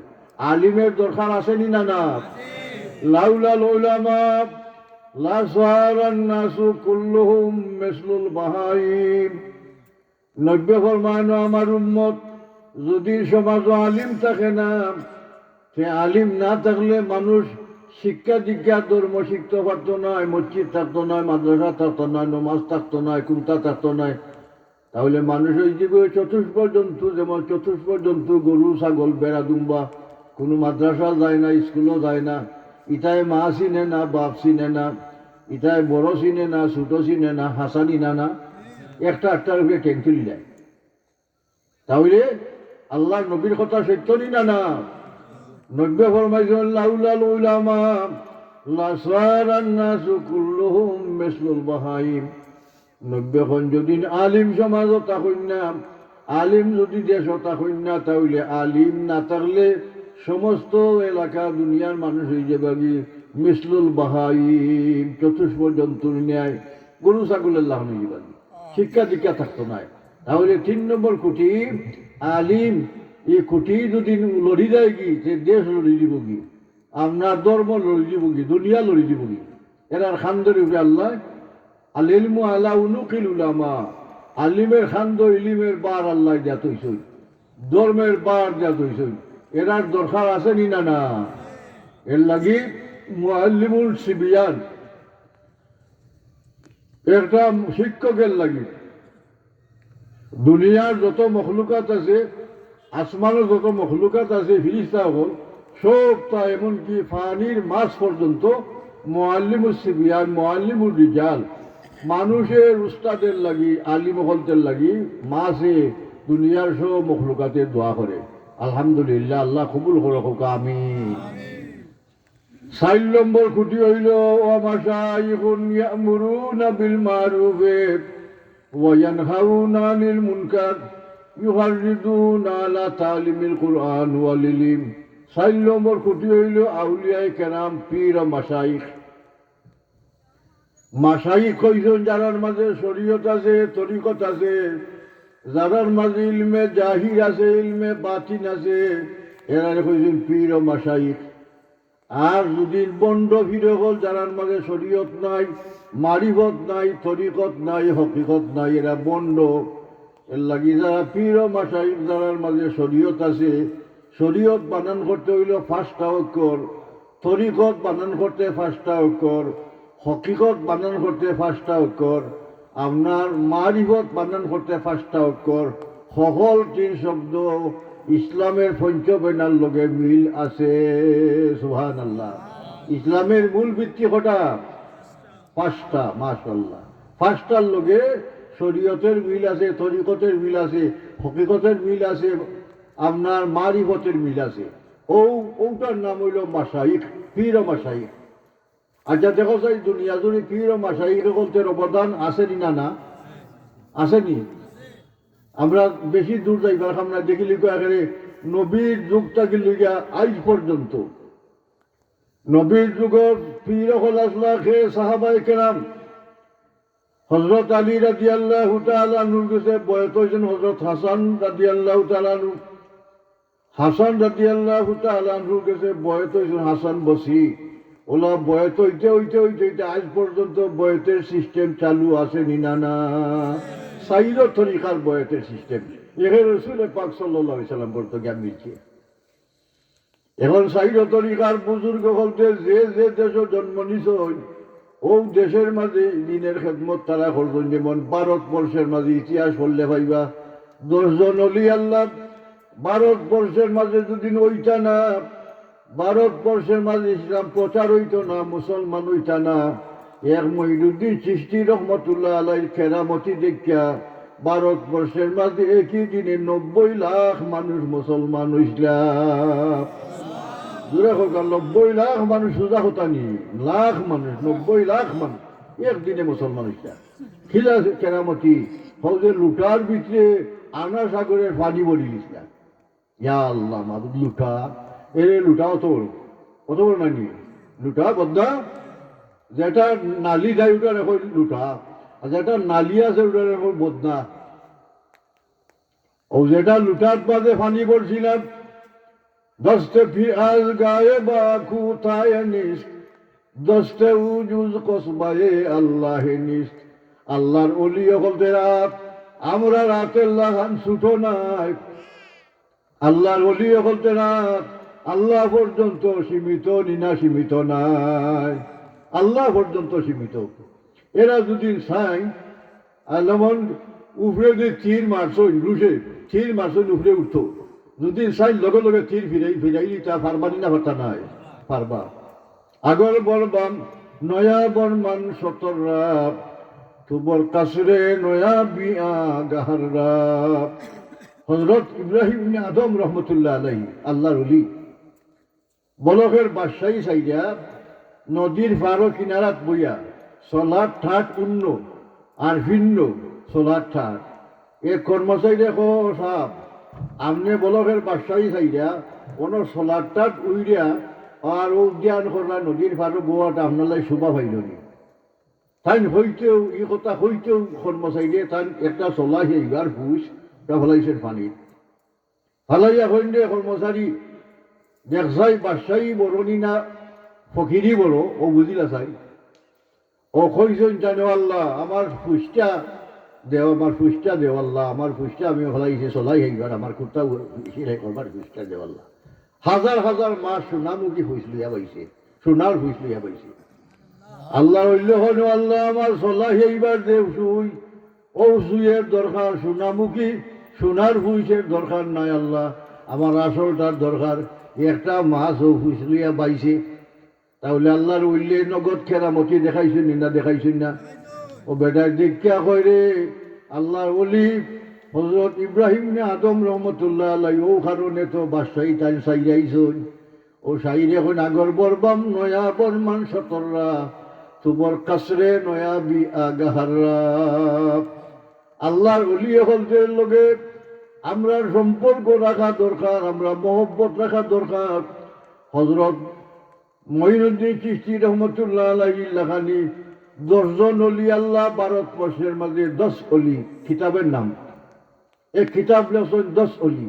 আলিমের দরকার আসেনি না না? লাউলাল উলামা লাসারান নাসু কুল্লুহুম মিসলুল বাহাইম। নব্য ফরমানো আমার উম্মত, যদি সমাজে আলিম থাকে না, সে আলিম না থাকলে মানুষ শিক্ষা দীক্ষা ধর্ম শিখতে পারতো না, মসজিদ থাকতো না, মাদ্রাসা থাকতো না, নমাজ থাকতো না, কুন্তা থাকতো না। তাহলে মানুষ ওই জীবনে চতুষ্প জন্তু, যেমন চতুষ্প জন্তু গরু ছাগল বেড়া দুম্বা, কোনো মাদ্রাসা যায় না, স্কুলও যায় না। ইটায় মা চিনে না, বাপ চিনে না, ইটায় বড় চিনে না, ছোট চিনে না, হাসানি না না, একটার উপরে টেন তুলি যায়। তাহলে আল্লাহ নবীর কথা সত্য নি না না? নব্য ফরমাইছেন লাউলাল উলামা লাসারান নাসু কুল্লুহুম মিসলুল বাহাইম। নব্যখন যদি আলিম সমাজও থাকুন না, আলিম যদি দেশও থাকুন না, তাহলে আলিম না থাকলে সমস্ত এলাকা দুনিয়ার মানুষ হয়ে যাবে কি মিসলুল বাহাইম, চতুষ্প জন্তুর ন্যায় গরু ছাগলের লাহন হয়ে যাবে, শিক্ষা দীক্ষা থাকতো না। তাহলে 3 নম্বর খুঁটি আলিম। এই খুঁটি যদি লড়ি যায় কি, সে দেশ লড়ি দিব কি, আপনার ধর্ম লড়ি দিব কি, দুনিয়া লড়ি দিব কি। এরার খান্দর উপরে আল্লাহ আল ইলমু আলা উনুকিল উলামা, আলিমের খান্দ ইলিমের বার আল্লাহ জাত হইছই, ধর্মের বার জাত হইছই। এরার দরকার আছে নি না না? এর লাগি মুআল্লিমুল সিবিয়ান, একটা শিক্ষকের লাগি। দুনিয়ার যত মখলুকাত আছে, আসমানের যত মখলুকাত আছে, ফিরিস্তা হল সব, তা এমনকি ফানির মাছ পর্যন্ত মুআল্লিমুল সিবিয়ান, মুআল্লিমুল রিজাল, মানুষের উস্তাদের লাগি, আলিম হলদের লাগি মাছে দুনিয়ার সব মখলুকাতে দোয়া করে। আলহামদুলিল্লাহ, আল্লাহ কবুল করে হোক, আমিন। 4 নম্বর খুঁটি হইল ওয়া মাশাইখুন ইয়ামুরুনা বিল মারুফি ওয়া ইয়ানহাউনা আনিল মুনকার ইউহাররিদুনা আলা তালিমিল কুরআন ওয়াল ইলম। 4 নম্বর খুঁটি হইল আউলিয়ায়ে কেরাম, পীর ও মাশাইখ। মাশাইখ কইছেন যারার মাঝে শরীয়ত আছে, তরিকত আছে, যারার মাঝে ইলমে জাহির আছে, ইলমে বাতিন আছে, এরা কইছেন পীর ও মাশাইখ। আর যদি বন্ড ফিরে হল, যারার মাঝে শরীয়ত নাই, মারিফত নাই, তরিকত নাই, হকিকত নাই, এরা বন্ড। এর লাগি যারা পীর ও মাশাইখ, যারার মাঝে শরীয়ত আছে, শরীয়ত বানান করতে হইল 5টা অক্ষর, তরিকত বানান করতে 5টা অক্ষর, হকিকত বানান করতে 5টা অক্ষর, আপনার মারিফত বানান করতে 5টা অক্ষর, সকল 3 শব্দ ইসলামের পঞ্চবেনার লগে মিল আছে। সুবহানাল্লাহ। ইসলামের মূল ভিত্তি কটা? 5টা। মাশাআল্লাহ। 5টার লগে শরীয়তের মিল আছে, তরিকতের মিল আছে, হকিকতের মিল আছে, আপনার মারিফতের মিল আছে। ওটার নাম হইল মাশাইখ, পীর ও মাশাইখ। আচ্ছা দেখো যাই, দুনিয়া জুড়ে পীর ও মাশাইখ বলতে অবদান আসেনি না? না আসেনি? আমরা বেশি দূর যাইবার আমরা দেখিলি এখানে নবীর যুগটা কিন্তু আজ পর্যন্ত নবীর যুগের পীর হল আসলাখে সাহাবায়ে কেরাম। হযরত আলী রাদিয়াল্লাহু তাআলা নূর কাছে বয়স হয়েছেন হযরত হাসান রাদিয়াল্লাহু তাআলা নূর। হাসান রাদিয়াল্লাহু তাআলা নূর কাছে বয়স হয়েছেন হাসান বসরি। ওলা বয়স হইতে হইতে হইতে হইতে আজ পর্যন্ত বয়সের সিস্টেম চালু আছে নি না? না, সাইর তরিকার বয়সের সিস্টেম এখানে রসুল পাক সাল্লাল্লাহু আলাইহি সাল্লাম বলতে জ্ঞান দিচ্ছে। এখন সাইর তরিকার বুজুর্গ বলতে যে যে দেশে জন্ম নিছ ও দেশের মাঝে দিনের খেদমত তারা করবেন। যেমন ভারতবর্ষের মাঝে ইতিহাস পড়লে পাইবা 10 জন অলি আল্লাহ ভারতবর্ষের মাঝে যদি ওইটা না, ভারতবর্ষের মাঝে ইসলাম প্রচার হইত না, মুসলমান হইতা না, এক মঈনুদ্দিন চিশতি রহমতুল্লাহ আলাইহির কেরামতি দেখিয়া ভারতবর্ষের মাঝে একই দিনে 90 লাখ মানুষ মুসলমান হইছিলাম। দূরে হোক 90 লাখ মানুষ, সোজা হতা নি, লাখ মানুষ, 90 লাখ মানুষ একদিনে মুসলমান হইছিলাম। খিলা কেরামতি হৌজে লুটার ভিতরে আনা সাগরের পানি বলি দিছিলাম। ইয়া আল্লাহ মাবুদ, লুটা লুটা অত বড় নানি লুটা বদনা, যেটা নালি যায় ওটার এখন লুটা, আর যেটা নালি আছে ওটার এখন বদনা। ও যেটা লুটার বাদে পানি পড়ছিলাম, দস্তে ফিয়াজ গায়ে বা কুতায় নিস, দস্তে উজুজ কসবায়ে আল্লাহ নিস। আল্লাহর অলি বলতে রাত, আমরা রাতের লাগান ছুটো নাই। আল্লাহর অলি বলতে রাত আল্লাহ পর্যন্ত সীমিত, নিনা সীমিত নাই, আল্লাহ পর্যন্ত সীমিত। এরা যদি চাই যেমন উপরে যে তীর মারছই রুশে, তীর মারছই উপরে উঠতো, যদি চাই লগে লগে তীর ফিরাই তা পারবানি না? পারতা নাই, পারবা। আগর বরবাম নয়া বর্মান সতররা, তুবর কাসরে নয়া বিয়া গাহাররা। হযরত ইব্রাহিম ইবনে আদম রহমতুল্লাহ আলাইহি, আল্লাহর ওলি, বলকের বাদশাহী সাইডা নদীর পারো কিনারাত বইয়া সলার ঠাট উন্ন আর ভিন্ন সলার ঠাট। এ কর্মচারী দেখো সাপ, আমনে বলকের বাদশাহী সাইডা কোনো সলার ঠাট উইড়িয়া আর উদ্যান করা নদীর পারো বোয়াটা আপনার শোভা পাইল নি? তাই হইতেও ই কথা হইতেও কর্মচারী তাই একটা চলা সেইবার হুশ ফলাইছেন পানির ফালাইয়া হইলে কর্মচারী দেখছাই বাদশাহী বড় নি না ফকিরি বড়, ও বুঝিলা চাই। ও কইছেন জানো আল্লাহ আমার ফুসটা দেও, আমার ফুসটা দেও আল্লাহ, আমার ফুসটা আমি ফলাইছে চলাই সেইবার আমার কুর্তা আমার ফুসটা দেও আল্লাহ। হাজার হাজার মাস সোনামুখী ফুস লইয়া পাইছে, সোনার ফুস লইয়া পাইছে। আল্লাহ হইলে হন আল্লাহ আমার চলাই সেইবার দেও সুই, ও সুইয়ের দরকার, সোনামুখী সোনার ফুসের দরকার নাই আল্লাহ, আমার আসলটার দরকার। একটা মাছ ও ফুস লইয়া পাইছে, তাহলে আল্লাহর উল্লে নগদ কেরামতি দেখাইছেন না? দেখাইছেন না? ও বেটার দীক্ষা কয় রে আল্লাহর ওলি হযরত ইব্রাহিম নে আদম রহমতুল্লাহ আলাইহি, ও কারণে তো বাদশাহী তাই সাইরাইছেন। ও সাইর এখন আগর বরবাম নয়া বরমান সতররা, তুবর কাসরে নয়া বি আগাহাররা। আল্লাহর ওলি হলদের লগে আমরা সম্পর্ক রাখা দরকার, আমরা মহব্বত রাখা দরকার। হযরত মঈনুদ্দিন চিশতি রহমতুল্লাহ আলাইহি লেখানি 10 জন অলি আল্লাহ ভারতবর্ষের মাঝে 10 অলি, কিতাবের নাম এক কিতাব লেখছেন 10 অলি,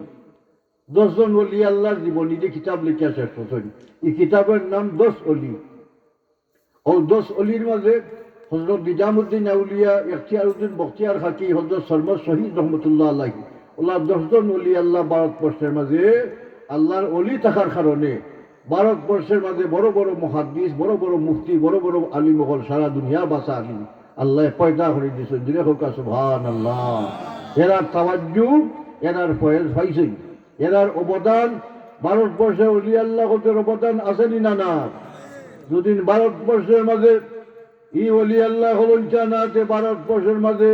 10 জন অলি আল্লাহর জীবনী যে কিতাব লিখা শেষ করছেন। এই কিতাবের নাম 10 অলি। ও 10 অলির মাঝে হজরত নিজামুদ্দিন আউলিয়া, ইখতিয়ারউদ্দিন বখতিয়ার খাকি, হজরত সরমদ শহীদ রহমতুল্লাহ আলাইহি, ওলা 10 জন অলি আল্লাহ ভারতবর্ষের মাঝে আল্লাহর অলি থাকার কারণে ভারতবর্ষের মাঝে বড় বড় মুহাদ্দিস, বড় বড় মুফতি, বড় বড় আলিম হল, সারা দুনিয়া বাসা আলিম আল্লাহ পয়দা করে দিয়েছেন। দিলে হোক সুবহানাল্লাহ। এরার তাওয়াজ্জু, এরার ফয়েজ পাইছেন, এরার অবদান ভারতবর্ষে অলি আল্লাহ হতের অবদান আসেনি না না? যদি ভারতবর্ষের মাঝে ই অলি আল্লাহ হল না, যে ভারতবর্ষের মাঝে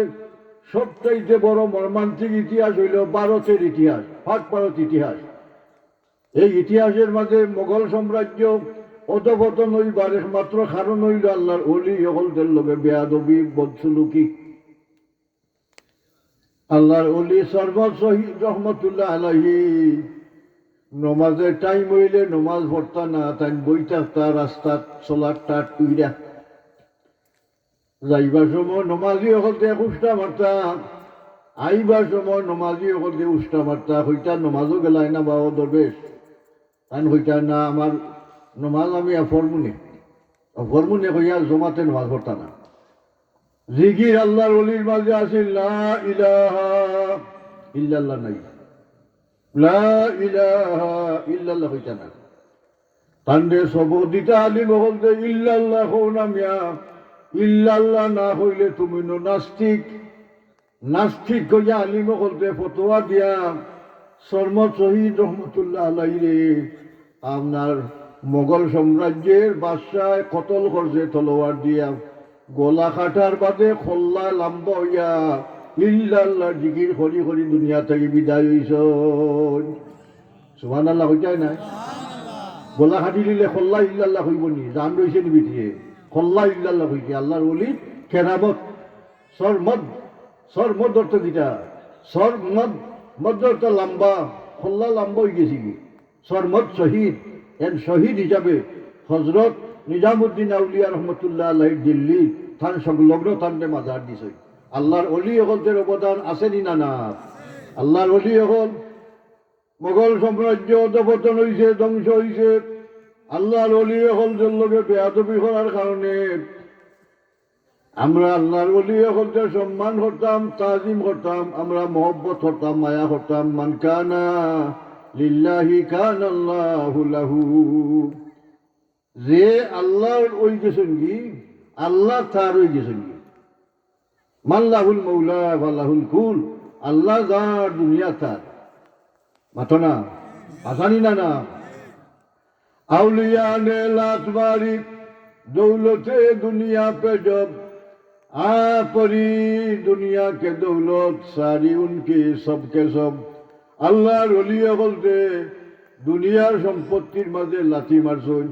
সবচাইতে বড় মর্মান্তিক ইতিহাস হইল ভারতের ইতিহাস, পাক ভারত ইতিহাস। এই ইতিহাসের মাঝে মোগল সাম্রাজ্য অধপতন হইবার একমাত্র কারণ হইল আল্লাহর অলি হলদের লগে বেয়াদবি, বদসুলুকি। আল্লাহর অলি সরমদ শহীদ রহমতুল্লাহ আলাইহি নমাজের টাইম হইলে নমাজ পড়তা না, তাই বই থাকতা রাস্তাত চলার টাট উইরা। যাইবার সময় নমাজি হলতে উষ্টা মারতা, আইবার সময় নমাজি হলতে উষ্টা মারতা। হইতা নমাজও গেলাই না বাবা দরবেশ, তাই হইতা না আমার নমাজ আমি ফরমুনে হইয়া জমাতে নমাজ পড়তা না। জিকির আল্লাহর অলির মাঝে আছে লা ইলাহা ইল্লাল্লাহ, নাই লা ইলাহা ইল্লাল্লাহ হইতা না। তান্ডে সবদিতা আলিম হলতে ইল্লাল্লাহ হও না মিয়া, ইল্লাল্লাহ না হইলে তুমি নাস্তিক। নাস্তিক কইয়া আলিম হলতে ফতোয়া দিয়া সরমদ শহীদ রহমতুল্লাহ আলাইহি রে আপনার মোগল সাম্রাজ্যের বাদশাহ কতল করছে তলোয়ার দিয়া, গলা কাটার বাদে খোল্লা লাম্বা হইয়া ইল্লাল্লাহ জিকির করি করি দুনিয়া থেকে বিদায় হইছ। সুবহানাল্লাহ হইতাই নাই? গলা কাটি দিলে খোল্লা ইল্লাল্লাহ হইব নি? জান রয়েছে নি বিটিয়ে? খোল্লা ইল্লাল্লাহ হইছে আল্লাহর ওলি কেরামত। সরমদ অর্থ কিটা? মদ অর্থ লম্বা, খোল্লা লম্বা হয়ে গেছি কি সরমদ শহীদ। এর শহীদ হিসাবে হজরত নিজামুদ্দিন আউলিয়া রহমতুল্লাহ আলাইহি দিল্লি থান সংলগ্ন থানতে মাজার দিছে। আল্লাহর অলি হলদের অবদান আসেনি না না? আল্লাহর অলি হল মোগল সাম্রাজ্য অধপতন হয়েছে, ধ্বংস হয়েছে। আল্লাহর অলি হলদের লোকে বেয়াদবি করার কারণে আমরা আল্লাহর অলি হলদের সম্মান করতাম, তাজিম করতাম, আমরা মহব্বত করতাম, মায়া করতাম। মান কানা লিল্লাহি কানাল্লাহু লাহু। যে আল্লাহর ওই গেছেন কি আল্লাহ তার ওই গেছেন কি। মাল্লাহুল মৌলা ফাল্লাহুল কুল। আল্লাহ যার দুনিয়া তার। মাতো না? আসানি না না? আউলিয়া ने लात मारी दौलते दुनिया पे जब आ परी दुनिया के दौलत सारी उनकी सबके सब। আল্লাহর ওলি বলতে দুনিয়ার সম্পত্তির মাঝে লাথি মারছই।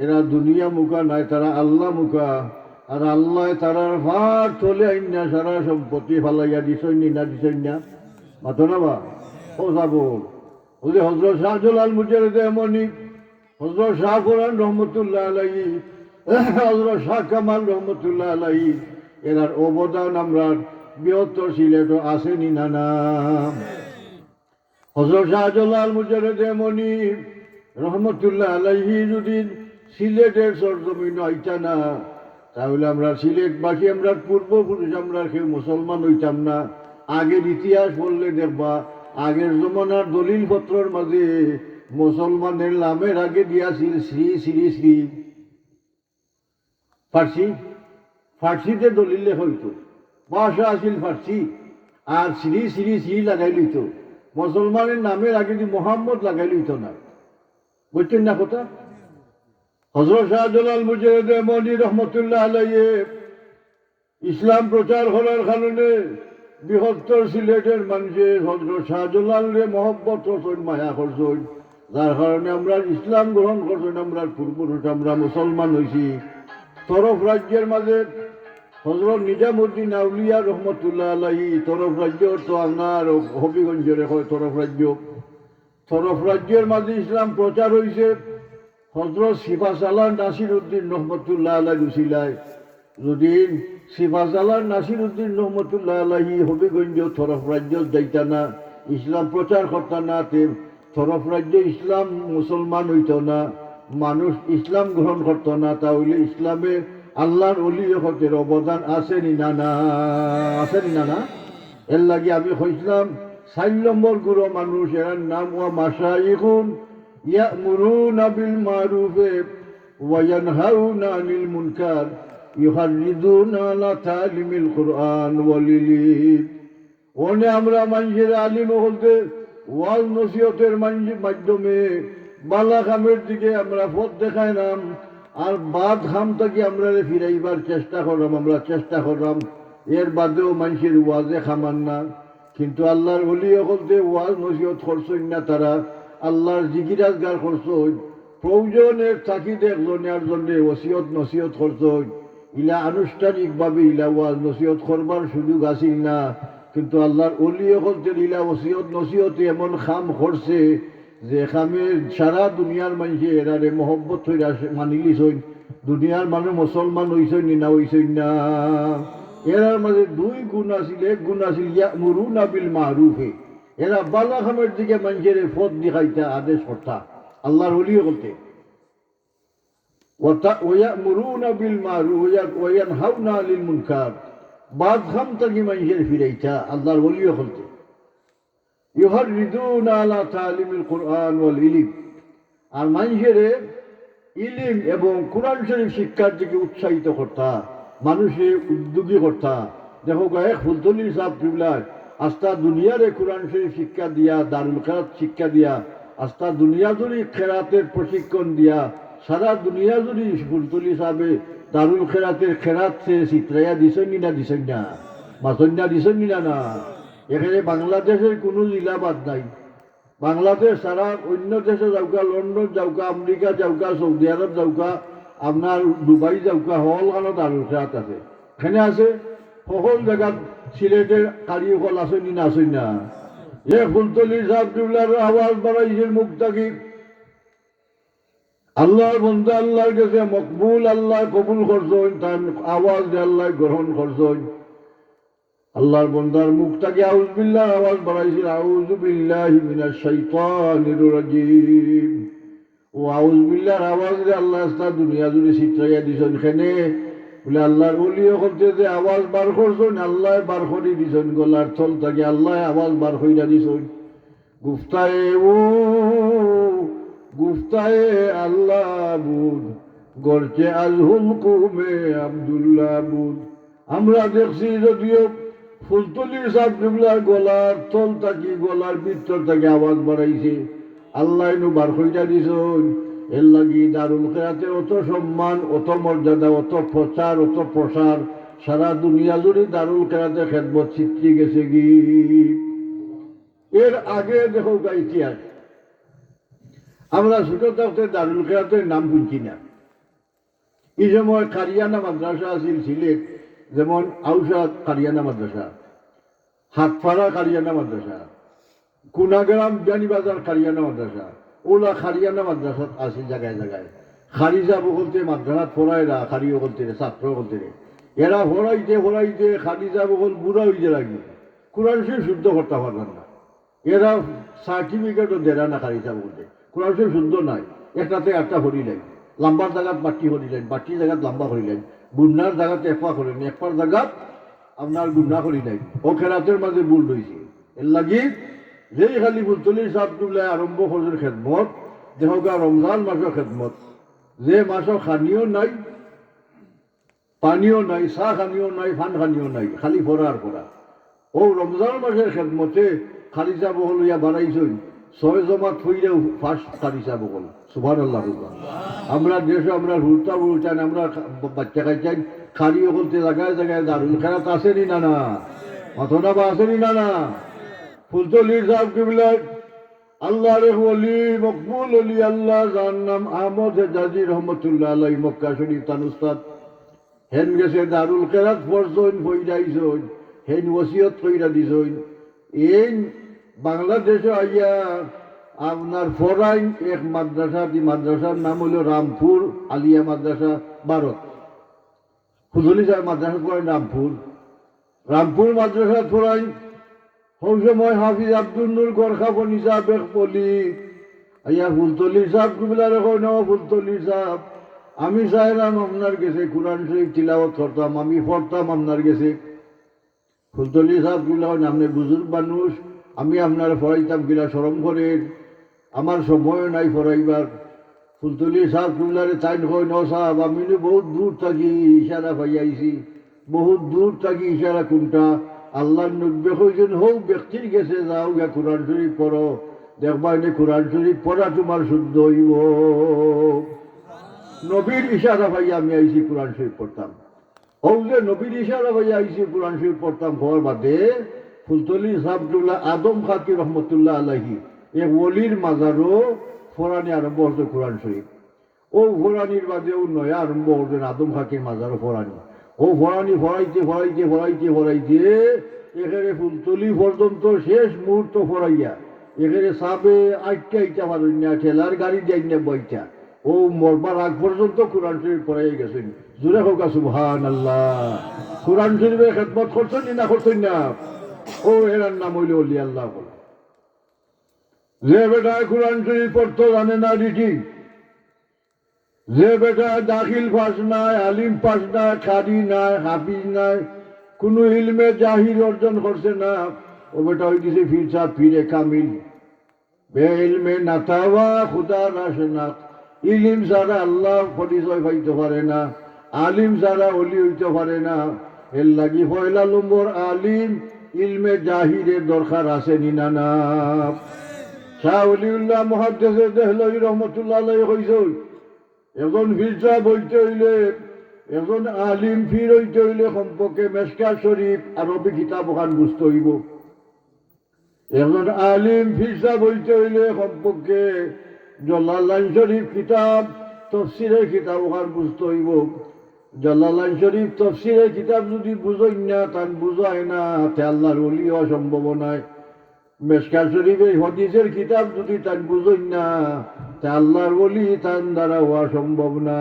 এরা দুনিয়া মুখা নাই, তারা আল্লাহ মুখা। আর আল্লাহ তারার ভার চলে আইনা সারা সম্পত্তি ফালাইয়া দিছই না দিছই না? মাতো না বা? ও যাব ওই হজরত শাহজালাল মুজাহিদ এমনি, হজরত শাহ কোরআন রহমতুল্লাহ আলাইহি, হজরত শাহ কামাল রহমতুল্লাহ আলাইহি, এনার অবদান আমরা বৃহত্তর সিলেটও আসেনি না না? হজরত শাহজালাল মুজাহিদ এমনি রহমতুল্লাহ আলাইহি যদি সিলেটের সরজমিন হইতা না, তাহলে আমরা সিলেটবাসী, আমরা পূর্বপুরুষ, আমরা কেউ মুসলমান হইতাম না। আগের ইতিহাস বললে দেখবা আগের জমানার দলিল পত্রের মাঝে মুসলমানের নামের আগে দিয়াছিল শ্রী শ্রী শ্রী। ফার্সিতে দলিল লেখা হইতো, ভাষা আছিল ফার্সি, আর শ্রী শ্রী শ্রী লাগাই লইত। মুসলমানের নামের আগে যদি মোহাম্মদ লাগাই লইত না। বুঝছেন না কথা? হযরত শাহজালাল মুজাহিদ মনি রহমতুল্লাহ আলাইহি ইসলাম প্রচার করার কারণে বৃহত্তর সিলেটের মানুষের হযরত শাহজালালরে মহব্বত করছেন, মায়া করছেন, যার কারণে আমরা ইসলাম গ্রহণ করছেন। আমরা পূর্বপুরুষ, আমরা মুসলমান হয়েছি। তরফ রাজ্যের মাঝে হযরত নিজামুদ্দিন আউলিয়া রহমতুল্লাহ আলাইহি, তরফ রাজ্য তো আপনার হবিগঞ্জের হয় তরফ রাজ্য। তরফ রাজ্যের মাঝে ইসলাম প্রচার হয়েছে হযরত সিফাসালাহ নাসির উদ্দিন রহমতুল্লাহ আলাইহি উসিলায়। যদি সিফাসালাহ নাসির উদ্দিন রহমতুল্লাহ আলাইহি হবিগঞ্জ তরফ রাজ্য যাইতা না, ইসলাম প্রচার করতাম না, তরফ রাজ্যে ইসলাম মুসলমান হইত না, মানুষ ইসলাম গ্রহণ করতো না, তাহলে ইসলামে আল্লাহর অলি হতের অবদান আসেনি না না, আসেনি না না। এর লাগে আমি কইছিলাম 4 নম্বর গুরু মানুষ, এর নাম ওয়া মাশাইখুন ইয়ামুরুনা বিল মারুফে ওয়া ইয়ানহাউনা আনিল মুনকার ইউহারিদুনা আলা তালিমিল কুরআন ওয়াল ইলম। ওনে আমরা মানুষের আলিম বলতে ওয়াজ নসিহতের মাধ্যমে বালা খামের দিকে আমরা পথ দেখাইলাম, আর বাদ খাম থেকে আমরা ফিরাইবার চেষ্টা করলাম, আমরা চেষ্টা করলাম। এর বাদেও মানুষের ওয়াজে খামান না, কিন্তু আল্লাহর ওলি বলতে ওয়াজ নসিহত করছেন না, তারা আল্লাহর জিকিরাজগার করছেন, প্রয়োজনের তাকিদে একজনের জন্য ওসিয়ত নসিহত করছেন। ইলা আনুষ্ঠানিকভাবে ইলা ওয়াজ নসিহত করবার সুযোগ আসিল না, কিন্তু আল্লাহর ওলি বলতে ইলা ওসিয়ত নসিহতে এমন খাম করছে যে খামে সারা দুনিয়ার মানুষে এরারে মহব্বত হইয়া মানিলিছইন। দুনিয়ার মানুষ মুসলমান হইছইন না হইছইন না, এরার মাঝে 2 গুণ আছিল। এক গুণ আছিল ইয়ামুরুনা বিল মারুফে, এরা বালা খামের দিকে মানুষের পথ দেখাইতা, আদেশ করতা আল্লাহর ওলি বলতে। ওয়ায়ামুরুনা বিল মারুফ ওয়া ইয়ানহাউনা আনিল মুনকার, বাদ খাম থেকে মানুষের ফিরাইতা আল্লাহর ওলি বলতে। ইউহারিদুনা আলা তালিমিল কুরআন ওয়াল ইলম, আর মানুষের ইলিম এবং কোরআন শরীফ শিক্ষার দিকে উৎসাহিত করতা, মানুষের উদ্যোগী করতা। দেখো এক ফুলতলি সাহেব কিবলার আস্তা দুনিয়ারে কোরআন শরীফ শিক্ষা দিয়া, দারুল খেরাত শিক্ষা দিয়া, আস্তা দুনিয়া জুড়ি খেরাতের প্রশিক্ষণ দিয়া, সারা দুনিয়া জুড়ি ফুলতলি সাহেবে দারুল খেরাতের খেরাত সে চিত্রাইয়া দিছেন না, দিছেন না, মাসন্যা দিছেন না না। এখানে বাংলাদেশের কোনো জেলা বাদ নাই, বাংলাদেশ সারা অন্য দেশে যাওকা, লন্ডন যাওকা, আমেরিকা যাওকা, সৌদি আরব যাওকা, আপনার দুবাই যাওকা, হল খানো দারুল খেরাত আছে। এখানে আছে সকল জায়গাত সিলেটের কারিগর আসেনি না, আসেন না। এ ফুলতলি সাহেব কিবলার আওয়াজ বাড়াইছেন মুখ থাকি, আল্লাহর বন্ধু আল্লাহর কাছে মকবুল, আল্লাহ কবুল করছেন, তার আওয়াজ আল্লাহ গ্রহণ করছেন। আল্লাহর বন্দার মুখ থেকে আউযু বিল্লাহ আওয়াজ বাড়াইছিল, আউযু বিল্লাহি মিনাশ শাইতানির রাজিম। ও আউযু বিল্লাহর আওয়াজ আল্লাহ সারা দুনিয়া জুড়ে ছিটাইয়া দিছেন। এখানে বলে আল্লাহর ওলিও করতে যে আওয়াজ বার করছেন, আল্লাহ বার করে দিছেন গলার থল থেকে, আল্লাহ আওয়াজ বার কইরা দিছেন। গুফতায়ে ও গুফতায়ে আল্লাহ বুদ গরচে আল হুকুমে আব্দুল্লাহ বুদ। আমরা দেখছি যদিও ফুলতলি সাহেব কিবলার গলার থল থাকি, গলার ভিতর থেকে আওয়াজ বাড়াইছে, আল্লাহ নু বার কইরা দিছেন। এর লাগি দারুল খেরাতে অত সম্মান, অত মর্যাদা, অত প্রচার, অত প্রসার, সারা দুনিয়া জুড়ে দারুল খেরাতে খেদমত ছিটকে গেছে কি। এর আগে দেখো ইতিহাস, আমরা ছোট থাকতে দারুল খেরাতের নাম শুনছি না। এই সময় কারিয়ানা মাদ্রাসা আছিল সিলেট, যেমন আউসাদ কারিয়ানা মাদ্রাসা, হাতপাড়া কারিয়ানা মাদ্রাসা, কুনাগ্রাম বিয়ানীবাজার কারিয়ানা মাদ্রাসা, ওলা খারিয়ানা মাদ্রাসাত আছে জায়গায় জায়গায়। খারিজা বলতে মাদ্রাসাত পড়ায়রা, খারিও বলতে ছাত্র বলতে, এরা হরাইতে হরাইতে খারিজা বহল বুড়া হইতে লাগবে, কোরআন শরীফ শুদ্ধ করতে পারবেন না। এরা সার্টিফিকেটও দেরা না খারিজা বলতে, কোরআন শরীফ শুদ্ধ নাই, একটাতে একটা হরিলেন, লম্বার জায়গাত বাটি হরিলেন, বাটির জায়গাত লম্বা হরিলেন, গুন্নার জায়গাত একপা করেন, একপার জায়গাত আপনার গুন্না করিলেন। ও খেরাতের মাঝে ভুল রয়েছে। এর লাগি যেই খালি ফুলতলি সাহেব কিবলাই আরম্ভ করছেন খেদমত, দেখা রমজান মাসের খেদমত, যে মাসও খানিও নাই, পানিও নাই, চাহ খানিও নাই, ফান খানিও নাই, খালি ফরার করা। ও রমজান মাসের খেদমতে খারিজা বহল ইয়া বাড়াইছেন, 6 জমাত হইলেও ফার্স্ট খারিজা বহল। সুবহানাল্লাহ। আমরা দেশে আমরা হুলতা উল্টান, আমরা বাচ্চা খাইছেন, খারিও বলতে জায়গায় জায়গায় দারুল খেরাত আসেনি না না, মাথনা বা আসেনি না না। ফুলতলি সাহেব কিবলার আল্লাহর ওলি, মকবুল ওলি, আল্লাহ যার নাম আহমদ হেজাজি রহমতুল্লাহ আলাইহি, মক্কা শরীফ তান উস্তাদ, হেন গেছে দারুল খেরাত পড়ছেন, বইরাইছেন, হেন ওসিয়ত কইরা দিছেন। এই বাংলাদেশে আইয়া আপনার ফরাইন এক মাদ্রাসা, মাদ্রাসার নাম হলো রামপুর আলিয়া মাদ্রাসা, ভারত। ফুলতলি সাহেব মাদ্রাসা পড়েন রামপুর, রামপুর মাদ্রাসা ফরাইন সেই সময় হাফিজ আব্দুল নূর গরখাবনি সাহেব এক বলি আইয়া ফুলতলি সাহেব কুবিলার কইন ফুলতলি সাহেব আমি চাইলাম আপনার গেছে কোরআন শরীফ তিলাওয়াত করতাম, আমি পড়তাম আপনার গেছে। ফুলতলি সাহেব কুবিলা আপনি বুজুর্গ মানুষ, আমি আপনার পড়াইতাম কিনা শরম করেন, আমার সময় নাই পড়াইবার। ফুলতলি সাহেব কুবিলারে তাই কই ন সাহেব আমি বহুত দূর থাকি ইশারা পাইয়াইছি, বহুত দূর থাকি ইশারা কোনটা আল্লাহ নব্বে কইছেন হোক ব্যক্তির গেছে যাও গিয়া কোরআন শরীফ পড়ো, দেখবা এনে কোরআন শরীফ পড়া তোমার শুদ্ধ হইব। নবীর ইশারা পাইয়া আমি আইসি কোরআন শরীফ পড়তাম। হোক যে নবীর ইশারা পাইয়া আইসি কোরআন শরীফ পড়তাম হওয়ার বাদে ফুলতলি সাহাবুল্লাহ আদম খাকি রহমতুল্লাহ আলাহি এক ওলির মাজারও ফোরানি আরম্ভ হতো কোরআন শরীফ। ও ফোরানির বাদে ও নয়া আরম্ভ হতেন আদম খাকির মাজারও ফোরানি। ও ফোরানি ফরাইতে ফরাইতে ফরাইতে ফরাইতে এখানে ফুলতলি পর্যন্ত শেষ মুহূর্ত ফরাইয়া এখানে সাবে আটটা ইটা পারেন না, ঠেলার গাড়ি যাই না বইটা ও মরবার আগ পর্যন্ত কোরআন শরীফ পড়াই গেছেন। জোরে হোক সুবহানাল্লাহ। কোরআন শরীফের খেদমত করছেন না করছেন না? ও এরার নাম হইল অলি আল্লাহ বলে। যে বেটা কোরআন শরীফ পড়তো জানে না ডিটি, যে বেটা দাখিল পাস নাই, আলিম পাস নাই, খাদি নাই, হাফিজ নাই, কোনো ইলমে জাহির অর্জন করছে না, ও বেটা হইতেছে ফির সাহ ফিরে কামিল। বে ইলমে নাতাওয়া খুদা রাসনা, ইলিম ছাড়া আল্লাহ পরিচয় পাইতে পারে না, আলিম ছাড়া অলি হইতে পারে না। এর লাগি পয়লা নম্বর আলিম ইলমে জাহিরের দরকার আছে নিনা না। শাহ অলিউল্লাহ মুহাদ্দিস দেহলভী রহমতুল্লাহ আলাইহি কইছেন এখন ফিরসা বইতে হইলে, এখন আলিম ফির হইতে হইলে সম্পর্কে মেশকাত শরীফ আরবি কিতাব ওখান বুঝতে হইব। এখন আলিম ফিরসা বইতে হইলে সম্পর্কে জালালাইন শরীফ কিতাব তফসিরের কিতাব ওখান বুঝতে হইব। জালালাইন শরীফ তফসিরের কিতাব যদি বুঝই না, তান বুঝায় না, তে আল্লাহর ওলি হওয়া সম্ভব নয়। মেশকাত শরীফের হদিসের কিতাব যদি তান বুঝই না, তে আল্লাহর ওলি তান দ্বারা হওয়া সম্ভব না।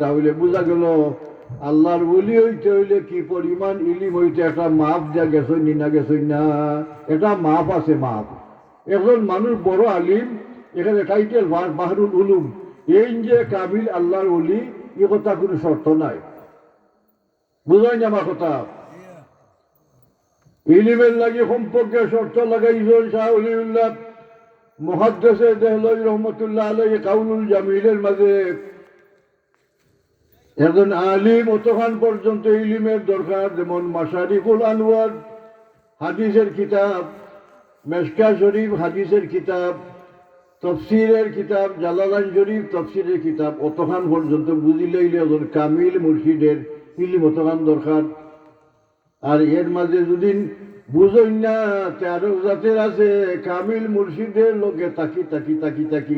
তাহলে বোঝা গেল আল্লাহর ওলি হইতে হইলে কি পরিমাণ ইলিম হইতে একটা মাপ দেওয়া গেছই না গেছই না, এটা মাপ আছে মাপ। একজন মানুষ বড় আলিম, এখানে টাইটেল বাহরুল উলুম, এই যে কাবিল আল্লাহর ওলি এ কথা কোনো শর্ত নাই। বুঝাই না আমার কথা? ইলিমের লাগে সম্পর্কে শর্ত লাগাইছেন শাহ অলিউল্লাহ মুহাদ্দিস দেহলভী রহমতুল্লাহ আলাইহি কাউলুল জামিলের মাঝে। একজন আলিম অতখান পর্যন্ত ইলিমের দরকার, যেমন মাশারিকুল আনওয়ার হাদিসের কিতাব, মেশকাত শরীফ হাদিসের কিতাব, তফসিরের কিতাব, জালালাইন শরীফ তফসিরের কিতাব, অতখান পর্যন্ত বুঝিলেই একজন কামিল মুর্শিদের ইলিম অতখান দরকার। আর এর মাঝে যদি বুঝই না, 13 জাতের আছে কামিল মুর্শিদের লোকে তাকি তাকি তাকি তাকি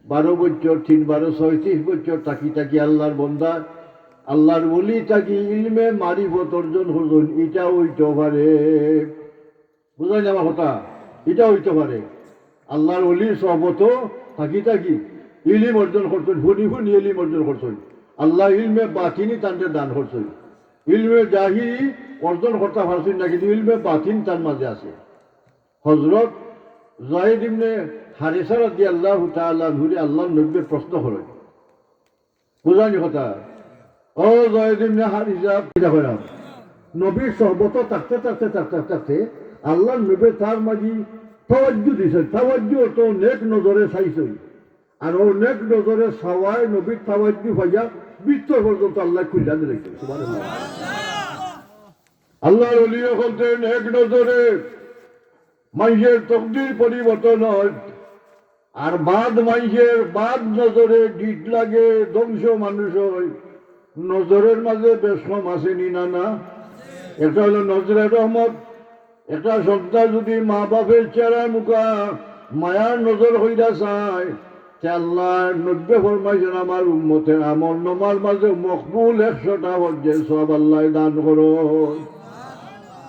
12 বছর 3 12 36 বছর তাকি তাকি আল্লাহর বন্দা আল্লাহর ওলি তাকি ইলমে মারিফত অর্জন করছেন, এটা হইতে পারে। বুঝাই না আমার কথা? এটা হইতে পারে আল্লাহর ওলির সহবত থাকি থাকি ইলিম অর্জন করছেন, ফুনি ফুনি ইলিম অর্জন করছেন। আল্লাহ ইলমে বাতিনি তাদের দান করছেন, ইলমে জাহিরি অর্জন করতে পারছেন না, কিন্তু ইলমে বাতিন তার মাঝে আছে। হজরত যায়েদ ইবনে হারিসা রাদিয়াল্লাহু তাআলা আনহু আল্লাহর নবী প্রশ্ন করেন, বুঝানি কথা? ও যায়েদ ইবনে হারিসা, এটা কইলাম নবীর সহবত থাকতে থাকতে থাকতে থাকতে আল্লাহর নবী তার মাঝে তাওয়াজ্জু দিছেন। তাওয়াজ্জু তো নেক নজরে চাইছেন, আর ও নেক নজরে সবাই নবীর তাওয়াজ্জু ভাইয়া বৃত্ত পর্যন্ত আল্লাহ খুলে দিয়েছেন। সুবহানাল্লাহ। আল্লাহর ওলি বলতেন নেক নজরে মানুষের তকদির পরিবর্তন হয়, আর বাদ মানুষের বাদ নজরে ডিট লাগে ধ্বংস মানুষ হয়। নজরের মাঝে বেশ কম আসেনি না না? এটা হলো নজরে রহমত। একটা সন্তান যদি মা বাপের চেহারা মুখা মায়ার নজর হইয়া চায়, আল্লাহ 90 ফরমাইছেন আমার উম্মতের আমল নমার মাঝে মকবুল 100টা হজ্জের সব আল্লাহ দান করো।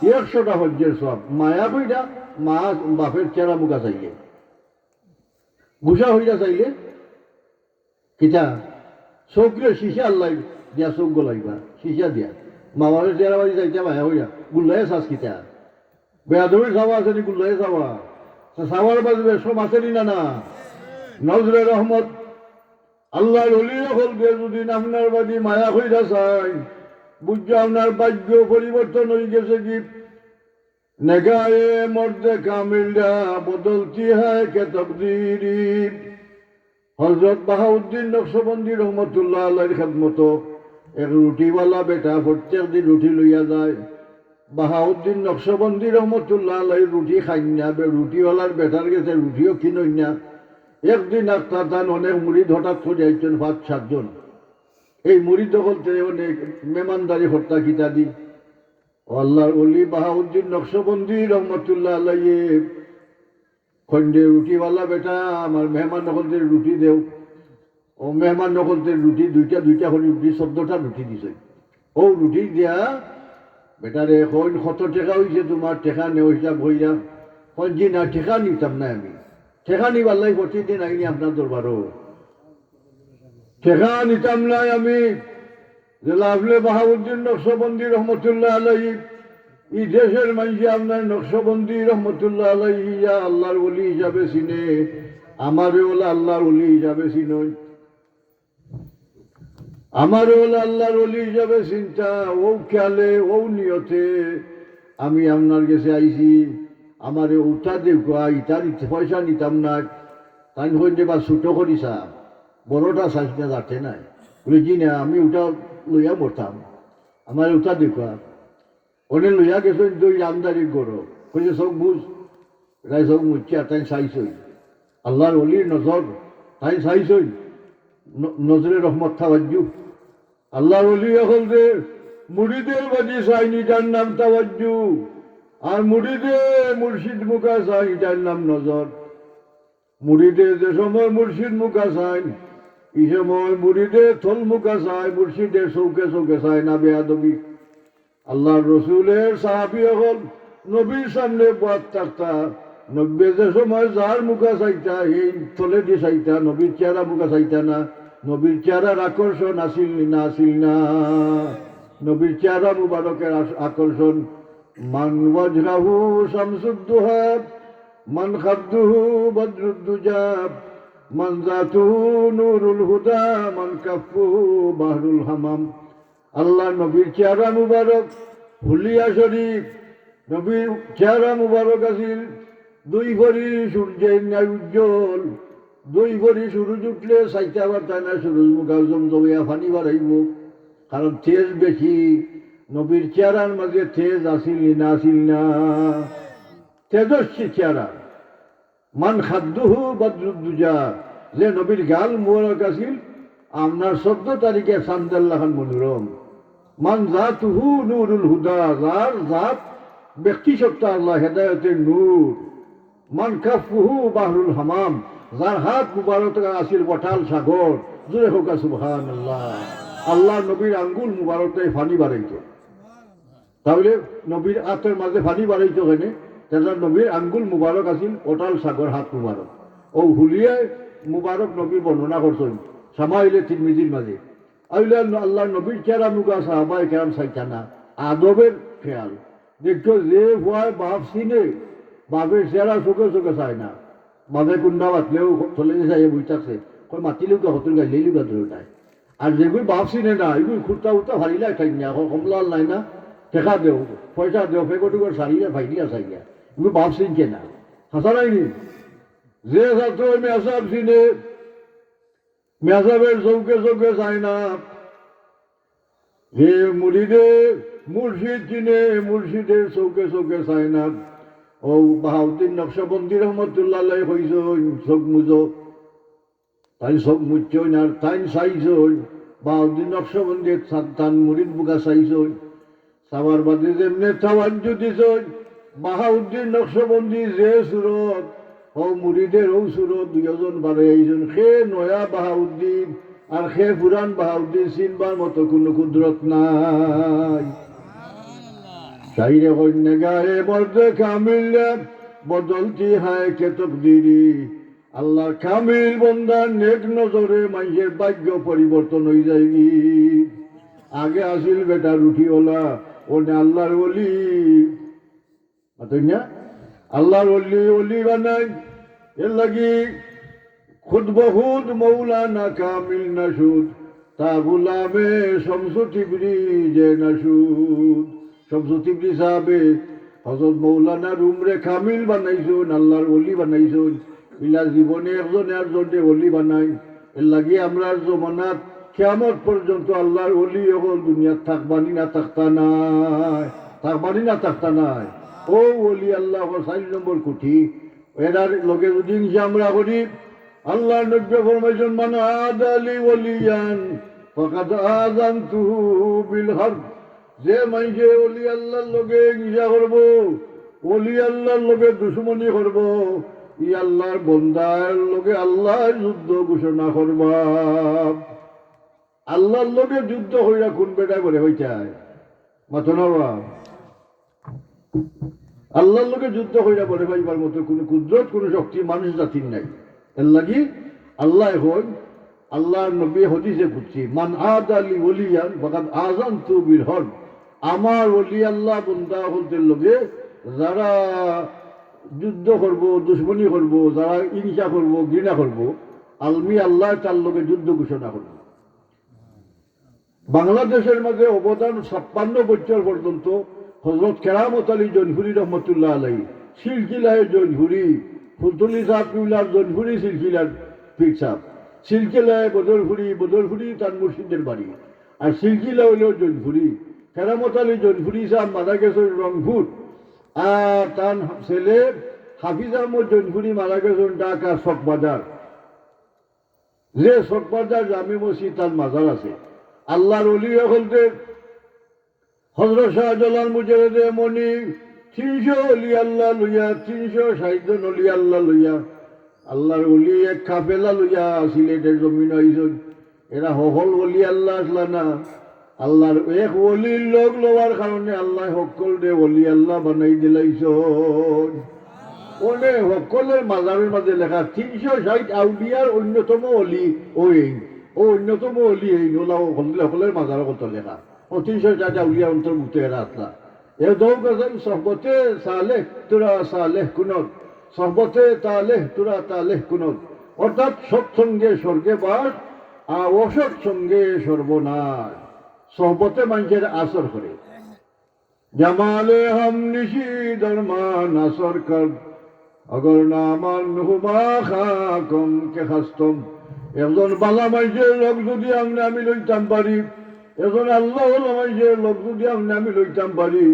100টা হজ্জের সব মায়া হইয়া মা বাপের চেহারা মুখা চাইলে, গুসা হইয়া চাইলে কিতা চৌকরে শিশা আল্লাহ দিয়া চৌক গলাইবা, শিশা দিয়া মা বাপের চেহারা বাড়ি চাইতে মায়া হইয়া গুল্লাই চাষ কিতা বেয়াদবির সাওয়া আছে নি গুল্লাই সাওয়া সাওয়ার বাজবে সব আসেনি না না নজরে রহমত আল্লাহর অলির হলবে যদি আপনার বাদী মায়া হইয়া চাই বুঝছো আপনার ভাগ্য পরিবর্তন হয়ে গেছে কি নেগায়ে মর্দে কামিলরা বদলতি হয় কে তকদিরি হজরত বাহাউদ্দিন নকশবন্দি রহমতুল্লাহ আল্লাহর খেদমত এক রুটিওয়ালা বেটা প্রত্যেক দিন রুটি লইয়া যায় বাহাউদ্দিন নকশবন্দি রহমতুল্লাহ আল্লাহ রুটি খাই না রুটিওয়ালার বেটার গেছে রুটিও কিনই না একদিন আক্তার তান অনেক মুড়ি হঠাৎ করে যাইছেন 5-7 জন এই মুড়ি দখলতে অনেক মেমানদারি হত্যা কিতা দি আল্লাহর অলি বাহাউদ্দিন নকশবন্দি রহমতুল্লাহ আল্লাহ খন্ডে রুটিওয়ালা বেটা আমার মেহমান নকলদের রুটি দেও ও মেহমান নকলদের রুটি দুইটা করে রুটি 14টা রুটি দিছে ও রুটি দিয়া বেটারে কইন 100 টাকা হয়েছে তোমার টেকা নেও হিসাব হইয়া কইন জি না টেকা নিতাম না আমি টেকা নিবার লাই প্রতিদিন আইনি আপনার দরবারও টেকা নিতাম নাই আমি যে লাভলে বাহাউদ্দিন নকশবন্দি রহমতুল্লাহ আলাইহি এই দেশের মানুষ আপনার নকশবন্দি রহমতুল্লাহ আলাইহি আল্লাহর ওলি হিসাবে চিনে আমারে ওলা আল্লাহর ওলি হিসাবে চিনই আমারে ওলা আল্লাহর ওলি হিসাবে চিন্তা ও খেয়ালে ও নিয়তে আমি আপনার কাছে আইছি আমারে উঠা দেখুয়া ইটার পয়সা নিতাম না তাই হইতে বা ছোটো করিসা বড়টা চাইছ না যাতে নাই বুঝি না আমি উঠা লইয়া মরতাম আমার উঠা দেখুয়া ওনে লইয়া গেছেন 2 আমদারি গরো কইছে সব বুঝ রাই সব মুচিয়া তাই চাইছই আল্লাহর ওলির নজর তাই চাইছই নজরে রহমত তাওয়াজ্জু আল্লাহর ওলি হল যে মুরিদের বাজি চাইনি যার নাম তাওয়াজ্জু আর মুরিদে মুর্শিদ মুখা চাই যার নাম নজর মুরিদে যে সময় মুর্শিদ মুখা চাই এই সময় মুরিদে থল মুখা চাই মুর্শিদের চৌকে চৌকে চাই না বেয়াদবি আল্লাহর রসুলের সাহাবি হল নবীর সামনে বাদ থাকতা নব্বে যে সময় যার মুখা চাইতা এই তলে দিয়ে চাইতা নবীর চেহারা মুখা চাইতা না নবীর চেহারার আকর্ষণ আসিল না নবীর চেহারা মুবারকের আকর্ষণ মান ওয়াজহাহু শামসুদ্দুহা মান খাদ্দুহু বদরুদ্দুজাব মান জাতুহু নূরুল হুদা মান কাফুহু বাহরুল হামাম আল্লাহ নবীর চেহারা মুবারক হুলিয়া শরীফ নবীর চেহারা মুবারক আছিল 2 ভরি সূর্যের ন্যায় উজ্জ্বল 2 ভরি সূর্য উঠলে চাইতে আবার তাই না সূর্য মুখা জমজমিয়া ফানি বাড়াইব কারণ তেজ বেশি নবীর চেহারার মাঝে তেজ আসিল না তেজস্বী চেহারা মান খাদ্দুহু বদরুদ্দুজা যে নবীর গাল মুবারক আছিল আপনার 14 তারিখে সান্দাল্লাহান মনোরম মান জাতুহু নূরুল হুদা যার জাত ব্যক্তি সত্তা আল্লাহ হেদায়তের নূর মান কাফুহু বাহরুল হামাম যার হাত মুবারক আসিল বটাল সাগর জোরে হোক সুবহানাল্লাহ আল্লাহ নবীর আঙ্গুল মুবারকটাই ফানি বাড়াইত তাহলে নবীর হাতের মাঝে ফানি বাড়াইত কেন তার নবীর আঙ্গুল মুবারক আসিল অটাল সাগর হাত মুবারক ও হুলিয়ায় মুবারক নবীর বর্ণনা করছেন সামাইলে তিরমিজির মাঝে আইলে আল্লাহ নবীর চেহারা মুখা সাহাবায়ে কেরাম চাইতানা আদবের খেয়াল দেখো যে ভয় বাপ চিনে বাপের চেহারা চোখে চোখে চায় না বাপে কুন্ডা বাতলেও চলে যাই বইতাছে কই মাতিলেও কা হতুল গাইলেও কা ধরে আর যেগুলি বাপ চিনে না এগুলি খুঁড়তা উঠতা ভারিলা খাই না কমলাল নাই না টেকা দেও পয়সা দেও ফেকটুকর সারিয়া ভাইলিয়া চাইয়া এগুলি বাপ চিনছে না হাসা নাইনি যে ছাত্র মেসাব চিনে মেসাবের চৌকে চৌকে চায় না যে মুরিদে মুর্শিদ চিনে মুর্শিদের চৌকে চৌকে চায় না ও বাহাউদ্দিন নকশবন্দি রহমতুল্লাহ হইছ চোখ মুজো তাই চোখ মুচ্ছই না তাই চাইছই বাহাউদ্দিন নকশবন্দি তান মুরিদ বুকা চাইছই চাবার বাদে যেমনে তাওয়াজ্জু দিছই বাহাউদ্দিন নকশবন্দি যে সুরত ও মুরিদের ও সুরত 2 জন বারে আইছেন সে নয়া বাহাউদ্দিন আর সে পুরান বাহাউদ্দিন চিনবার মতো কোনো কুদরত নাই চাইরে কন্যা গায়ে মর্দে কামিল বদলতি হায় কে তকদিরি আল্লাহর কামিল বন্দার নেক নজরে মানুষের ভাগ্য পরিবর্তন হয়ে যায়নি আগে আসিল বেটা রুটিওয়ালা ওনে আল্লাহর ওলি তাই না? আল্লাহর অলি অলি বানাই এর লাগি খুদ বহুত মৌলানা কামিল নাসুদ তা গুলামে শমসু তিবরি যে নাসুদ। শমসু তিবরি সাহাবে হযরত মৌলানা রুমরে কামিল বানাইছুন, আল্লাহর অলি বানাইছুন। ইলা জীবনে একজনে অলি বানাই। এর লাগি আমরা জমানাত কিয়ামত পর্যন্ত আল্লাহর অলি হল দুনিয়াত থাকবানি না থাকতা নাই, থাকবানি না থাকতা নাই। ও অলি আল্লাহ 4 নম্বর কুঠি এরার লগে যদি হিংসা আমরা করি, আল্লাহর নবী ফরমাইছেন মান আদালি ওলিয়ান ফাকাদ আযানতুহু বিল হারব। যে মাইছে অলি আল্লাহর লগে হিংসা করব, অলি আল্লাহর লগে দুশমনি করব, ই আল্লাহর বন্দার লগে আল্লাহর যুদ্ধ ঘোষণা করবা। আল্লাহর লগে যুদ্ধ হইয়া কোন বেটায় বলে হইতায় মাথো না বাবা। আল্লাহর লগে যুদ্ধ হইয়া বলে ভাইবার মতো কোনো কুদরত কোনো শক্তি মানুষ জাতির নাই। এর লাগি আল্লাহ হন আল্লাহর নবী হাদিসে বুঝছি মান আদালি ওলিয়ান ফাকাদ আযানতু বিল হারব। আমার ওলি আল্লাহ বন্দা হলদের লগে যারা যুদ্ধ করব, দুশ্মনী করব, যারা হিংসা করব, ঘৃণা করব, আলমি আল্লাহ তার লগে যুদ্ধ ঘোষণা করব। বাংলাদেশের মাঝে অবদান 56 বছর পর্যন্ত হযরত কেরামত আলী জৌনপুরি রহমতুল্লাহ আলাইহি সিলসিলায় জৌনপুরি ফুলতলি সাহ পিউলার জৌনপুরি সিলসিলার পীর সাহ, সিলসিলায় বদরপুরি তার মুর্শিদের বাড়ি, আর সিলসিলা হইল জৌনপুরি। কেরামত আলী জৌনপুরি সাহ মারা গেছে রংপুর, আর তার ছেলে হাফিজ আহমদ জৌনপুরি মারা গেছেন ঢাকা চকবাজার। যে চকবাজার জামে মসজিদ তার মাজার আছে। আল্লাহর অলি হলতে হযরত শাহজালাল মুজাহিদে মনি 300 অলি আল্লাহ লইয়া 360 জন অলি আল্লাহ লইয়া আল্লাহর অলি এক কাফেলা লইয়া সিলেটের জমিন আইসন। এরা হল অলি আল্লাহ আসলা না, আল্লাহর এক অলির লোক লওয়ার কারণে আল্লাহ সকল দে অলি আল্লাহ বানাই দিলাইছন। ওনে সকলের মাজারের মাঝে লেখা 360 আউলিয়ার অন্যতম অলি ওই ও অন্যতম অলি এই নোলাও সকলের মাজারের কত লেখা। 360 আউলিয়ার অন্তর্ভুক্ত এরা আসলা। এ দৌ গেছেন সহবতে সালেহ তোরা সালেহ কুনত, সহবতে তালেহ তোরা তালেহ কুনত, অর্থাৎ সৎসঙ্গে স্বর্গে বাস আর অসৎসঙ্গে সর্বনাশ। সহবতে মানুষের আসর করে জামালে হাম নিশি দরমান আসর কর অগর নামান হুমা খাকম কে খাস্তম। একজন বালা মানুষের লোক যদি আমি লইতাম পারি, এখন আল্লাহ মানুষের লোক যদি আমি লইতাম পারি,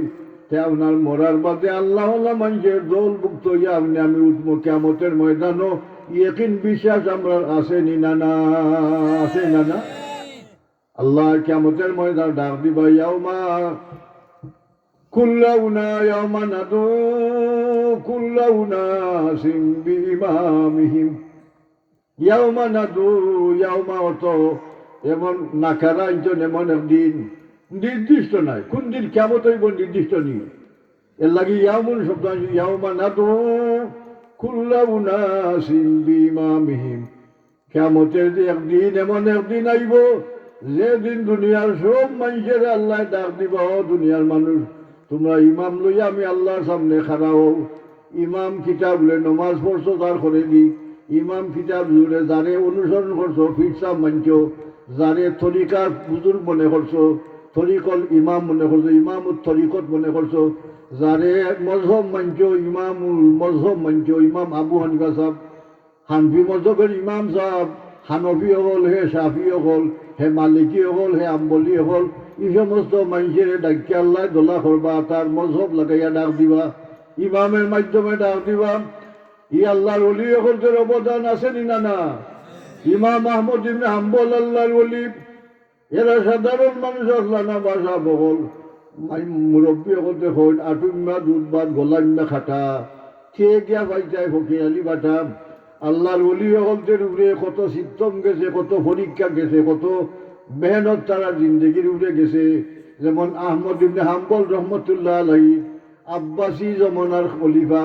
তে আপনার মরার বাদে আল্লাহ মানুষের দল ভুক্ত হইয়া আমি উঠবো কিয়ামতের ময়দানও। ইয়কিন বিশ্বাস আমরা আছে নি না না আছে না না? আল্লাহ কিয়ামতের ময়দান ডাক দিবা ইয়াউমা কুল্লা ইয়াউমা নাদু কুল্লা উনাসিম বিইমামিহিম। ইয়াউমা নাদু ইয়াউমা অত এমন নাকারা একজন এমন একদিন নির্দিষ্ট নাই, কোন দিন কিয়ামত হইব নির্দিষ্ট নেই। এর লাগি ইয়ামুন শব্দ ইয়াউমা নাদু কুল্লা উনাসিম বিইমামিহিম। কিয়ামতের যে একদিন এমন একদিন আইব যেদিন দুনিয়ার সব মানুষের আল্লাহ ডাক দিব, দুনিয়ার মানুষ তোমরা ইমাম লইয়া আমি আল্লাহর সামনে খাড়া হও। ইমাম কিতাব বলে নমাজ পড়ছো তার করে দি, ইমাম কিতাব জুড়ে যারে অনুসরণ করছো ফিরসাব মানছ, যারে তরিকার বুজুর্গ মনে করছো তরিকল ইমাম মনে করছো, ইমামুল তরিকত মনে করছো, যারে মজহব মানছ ইমামুল মজহব মানছ, ইমাম আবু হানিফা সাহেব হানফি মজহবের ইমাম সাহেব, হানফি হল হে শাফি হল হে মালিকি হল হে আম্বলি হল, এই সমস্ত মানুষের ডাকি আল্লাহ দোলা করবা, তার মজহব লাগাইয়া ডাক দিবা, ইমামের মাধ্যমে ডাক দিবা। ই আল্লাহর ওলি হলদের অবদান আছে নি না না? ইমাম আহমদ ইবনে হাম্বল আল্লাহর ওলি, এরা সাধারণ মানুষ আসলা না, বাসা বহল মুরব্বী হতে হল আটুম্মা দুধ ভাত গোলাইম্মা খাটা খেয়ে গিয়া পাইতায় ফকির আলী বাটা। আল্লাহর ওলি হলদের উপরে কত সিদ্ধম গেছে, কত পরীক্ষা গেছে, কত মেহনত তারা জিন্দগির উপরে গেছে। যেমন আহমদ ইবনে হাম্বল রহমতুল্লাহ আলাইহি আব্বাসী জমানার খলিফা,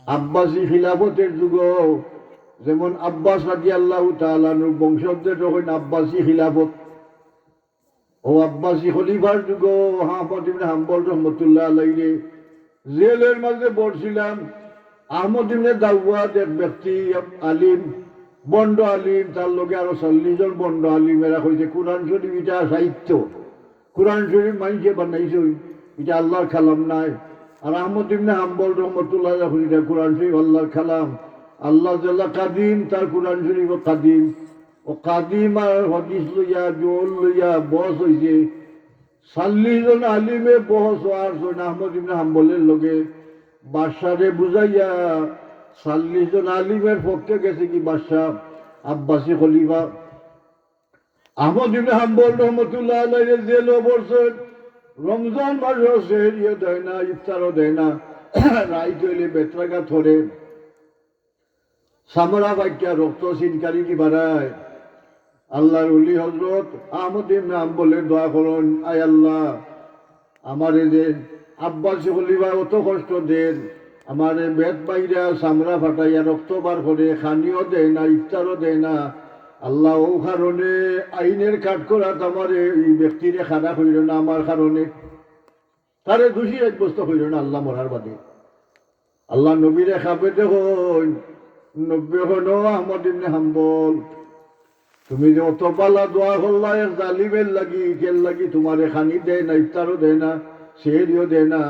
আব্বাসী খিলাফতের যুগ, যেমন আব্বাস রাদিয়াল্লাহু তাআলা আনহুর বংশধর যখন আব্বাসী খিলাফত ও আব্বাসী খলিফার যুগ আহমদ ইবনে হাম্বল রহমতুল্লাহ আলাইহি জেলের মাঝে পড়ছিলাম। আহমদ ইবনে দাউয়াদ এক ব্যক্তি আলিম, বন্ড আলিম, তার লোকে আরো 40 জন বন্ড আলিম, এরা কইছে কোরআন শরীফ এটা সাহিত্য, কোরআন শরীফ মাইনছে বানাইছে, এটা আল্লাহর কালাম নাই। আর আহমদ ইবনে হাম্বল রহমতুল্লাহ এটা কোরআন শরীফ আল্লাহর কালাম, আল্লাহ জাল্লা কাদিম, তার কোরআন শরীফ কাদিম। ও কাদিম আর হদিস লইয়া জোল লইয়া বস হয়েছে 40 জন আলিমে বহস আর আহমদ ইবনে হাম্বলের লোকে বাদশারে বুঝাইয়া 40 জন আলিমের পক্ষে গেছে কি বাদশাহ আব্বাসী খলিফা। আহমদ ইবনে হাম্বল রহমতুল্লাহ আলাইহি জেল বলছেন, রমজান মাসও সেহরিও দেয় না, ইফতারও দেয় না, রাইত হইলে বেত্রাঘা ধরে সামরা বাক্যা রক্ত সিনকারি কি বাড়ায়। আল্লাহর ওলি হজরত আহমদ ইবনে হাম্বলের দোয়া করুন, আয় আল্লাহ আমার যে আব্বাসী খলিফা অত কষ্ট দেন, আমার বেত বাইরা সামরা ফাটাইয়া রক্ত বার করে, খানিও দেয় না, ইফতারও দেয় না, আল্লাহ ও কারণে আইনের কাঠ করাত আমার এই ব্যক্তিরে খানা হইল না, আমার কারণে তারে দোষী সাব্যস্ত হইল না আল্লাহ মরার বাদে। আল্লাহ নবীরে খাবে দেখুন, নব্বে হন আহমদ ইবনে হাম্বল, তুমি যে অত পালা দোয়া করলা এক জালিমের লাগি, কেল লাগি তোমারে খানি দেয় না, ইফতারও দেয় না, সেহরিও দেয় না,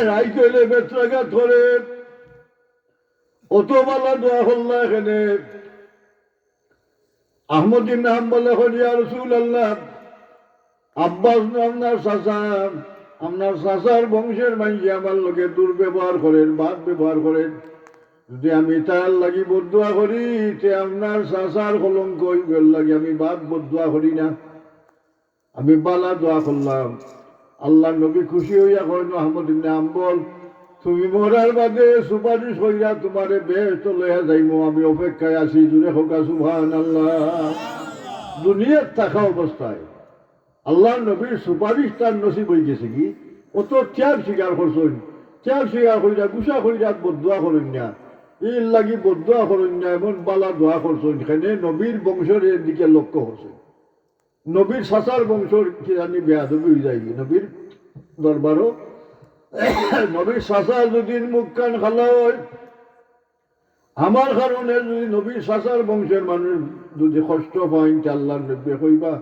রাই কইলে বেত্রাঘাত ধরে, অত পালা দোয়া করলা এখানে। আহমদ ইবনে হাম্বল এখন ইয়া রাসূলুল্লাহ, আব্বাস আপনার চাচা, আপনার চাচার বংশের মানুষে আমার লোকে দুর্ব্যবহার করেন, বাদ ব্যবহার করেন, যদি আমি তার লাগি বদুয়া করি তে আপনার চাচার কলঙ্ক হইবার লাগে, আমি বাদ বদুয়া করি না, আমি বালা দোয়া করলাম। আল্লাহ নবী খুশি হইয়া করেন, আহমদ ইবনে হাম্বল তুমি মরার বাদে সুপারিশ করিয়া তোমারে বেহেশত লইয়া যাইমু, আমি অপেক্ষায় আছি, জুড়ে হোকা সুবহানাল্লাহ। দুনিয়ার থাকা অবস্থায় আল্লাহ নবীর সুপারিশ তার নসিব হয়ে গেছে কি, অত ত্যাগ স্বীকার করছেন, ত্যাগ স্বীকার করিয়া গুসা করিয়া বদুয়া করেন না, এর লাগি বদুয়া করেন না, এমন বালা দোয়া করছেন, এখানে নবীর বংশের দিকে লক্ষ্য করছে। নবীর চাচার বংশর কি জানি বেয়াদবি হয়ে যায়, নবীর দরবারও নবীর চাচা যদি মুখ কান খালা হয়, আমার কারণে যদি নবীর চাচার বংশের মানুষ যদি কষ্ট পাই, আল্লাহ নবী কইবা,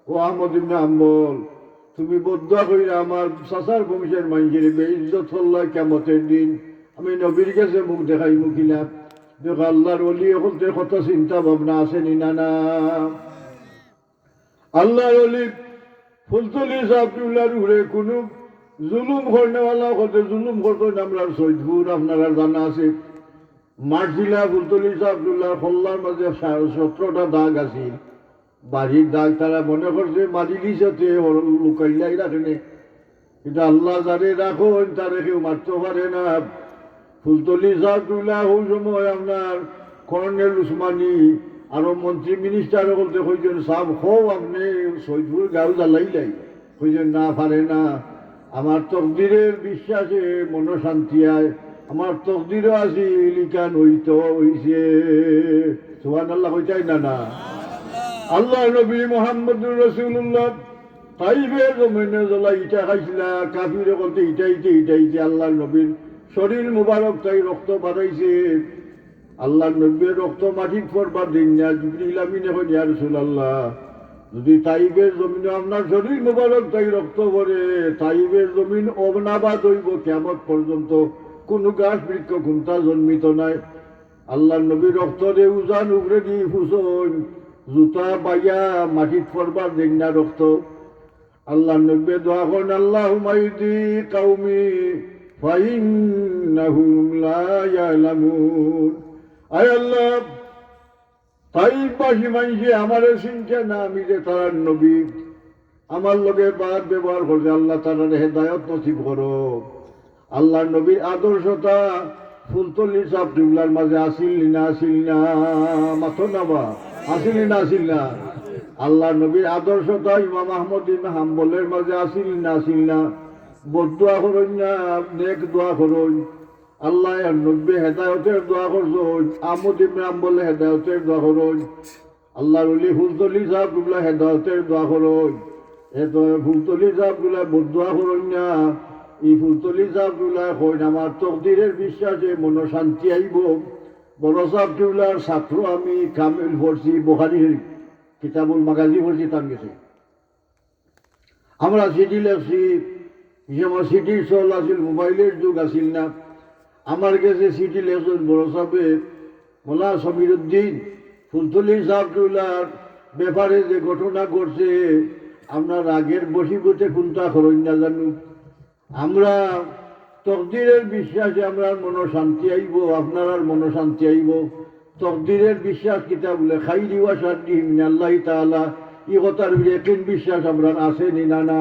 ও আহমদ ইবনে হাম্বল তুমি বদুয়া কইরা আমার চাচার বংশের মানুষের বেইজ্জত হল্লা কিয়ামতের দিন, আমি নবীর কাছে মুখ দেখাই মুখিনা। দেখো আল্লাহর ওলি হতে কত চিন্তা ভাবনা আছে নি না না। আল্লাহর ওলি ফুলতলি সাহেবুল্লাহর উপরে কোনো জুলুম করেওয়ালা হতে জুলুম করতো না। আমরা সৈদপুর আপনারা জানা আছে, মারজিলা ফুলতলি সাহেবুল্লাহ খোল্লার মাঝে 17টা দাগ আছে, বাড়ির দাগ তারা মনে করছে মারিলি সাথে লুকাইলাই রাখেনি, কিন্তু আল্লাহ যারে রাখুন তারে কেউ মারতে পারে না। ফুলতলি সাহেবুল্লাহ ওই সময় আপনার কর্নেল উসমানী আরো মন্ত্রী মিনিস্টার বলতে কইছেন, সাহেব হোক আপনি সৈদপুর গাঁও জ্বালাইলাই, কইছেন না পারে না, আমার তকদিরের বিশ্বাসে মনশান্তি আয়, আমার তকদিরও আছি লিখা নইত হইছে। সুবহানাল্লাহ কইতাই না না। আল্লাহ নবী মুহাম্মদুর রাসূলুল্লাহ তাইফের জমিনে জ্বলা ইটা খাইছিলা, কাফিরে বলতে ইটাইতে আল্লাহ নবীর শরীর মুবারক তাই রক্ত বাড়াইছে। আল্লাহ নবীর রক্ত মাটির পড়বার দিন না, জিবরিল আমিন এখন ইয়া রাসূলুল্লাহ যদি তাইফের জমিনে আপনার শরীর মুবারক তাই রক্ত ভরে, তাইফের জমিন অবনাবাদ হইব কিয়ামত পর্যন্ত, কোনো গাছ বৃক্ষ ঘুমতা জন্মিত নাই। আল্লাহ নবীর রক্তরে উজান উপরে দিয়ে ফুসন, জুতা বাইয়া মাটির পড়বার দিন না রক্ত। আল্লাহ নবী দোয়া করেন, আল্লাহুম্মা ইহদি কওমি ফাইন্নাহুম লা ইয়ালামুন। আয় আল্লাহ তাইফবাসী মানুষে আমারে চিনছে না, আমি যে তার নবী, আমার লগে বাদ ব্যবহার করছে, আল্লাহ তার হেদায়ত নসিব করো। আল্লাহ নবীর আদর্শতা ফুলতলি সাহেবুল্লাহর মাঝে আসিল না মাথো নাবা আসিল না। আল্লাহ নবীর আদর্শতা ইমাম আহমদ ইবনে হাম্বলের মাঝে আসিল না। বদুয়া করুন না, নেক দোয়া করুন, আল্লাহ নবী হেদায়তের দোয়া করছেন, আহমদ ইবনে হাম্বল হেদায়তের দোয়া করুন, আল্লাহর ওলি ফুলতলি সাহেবুল্লাহ হেদায়তের দোয়া করুন। এত ফুলতলি সাহেবুল্লাহ বদুয়া করুন না, এই ফুলতলি সাহেবুল্লাহ কইন আমার তকদিরের বিশ্বাসে মনশান্তি আইব। বড় সাহেবুল্লাহর ছাত্র আমি কামিল পড়ছি, বুখারীর কিতাবুল মাগাজি পড়ছি, তার গেছে আমরা চিঠি লেখছি। আমার চিঠির চল আছিল, মোবাইলের যুগ আছিল না। আমার কাছে চিঠি লেখছেন বড় সাহেবে মোল্লা সমীর উদ্দিন, ফুলতলি সাহেবুল্লাহর ব্যাপারে যে ঘটনা ঘটছে আপনার আগের বসিবতে কোনটা খরচ না জানু। আমরা তকদিরের বিশ্বাসে আমরা মনশান্তি আইব, আপনার আর মনশান্তি আইব। তকদিরের বিশ্বাস কিতা বলে খাইরি ওয়া শাররি মিনাল্লাহি তাআলা, ই কথার বিরেকিন বিশ্বাস আমরা আছে নি না না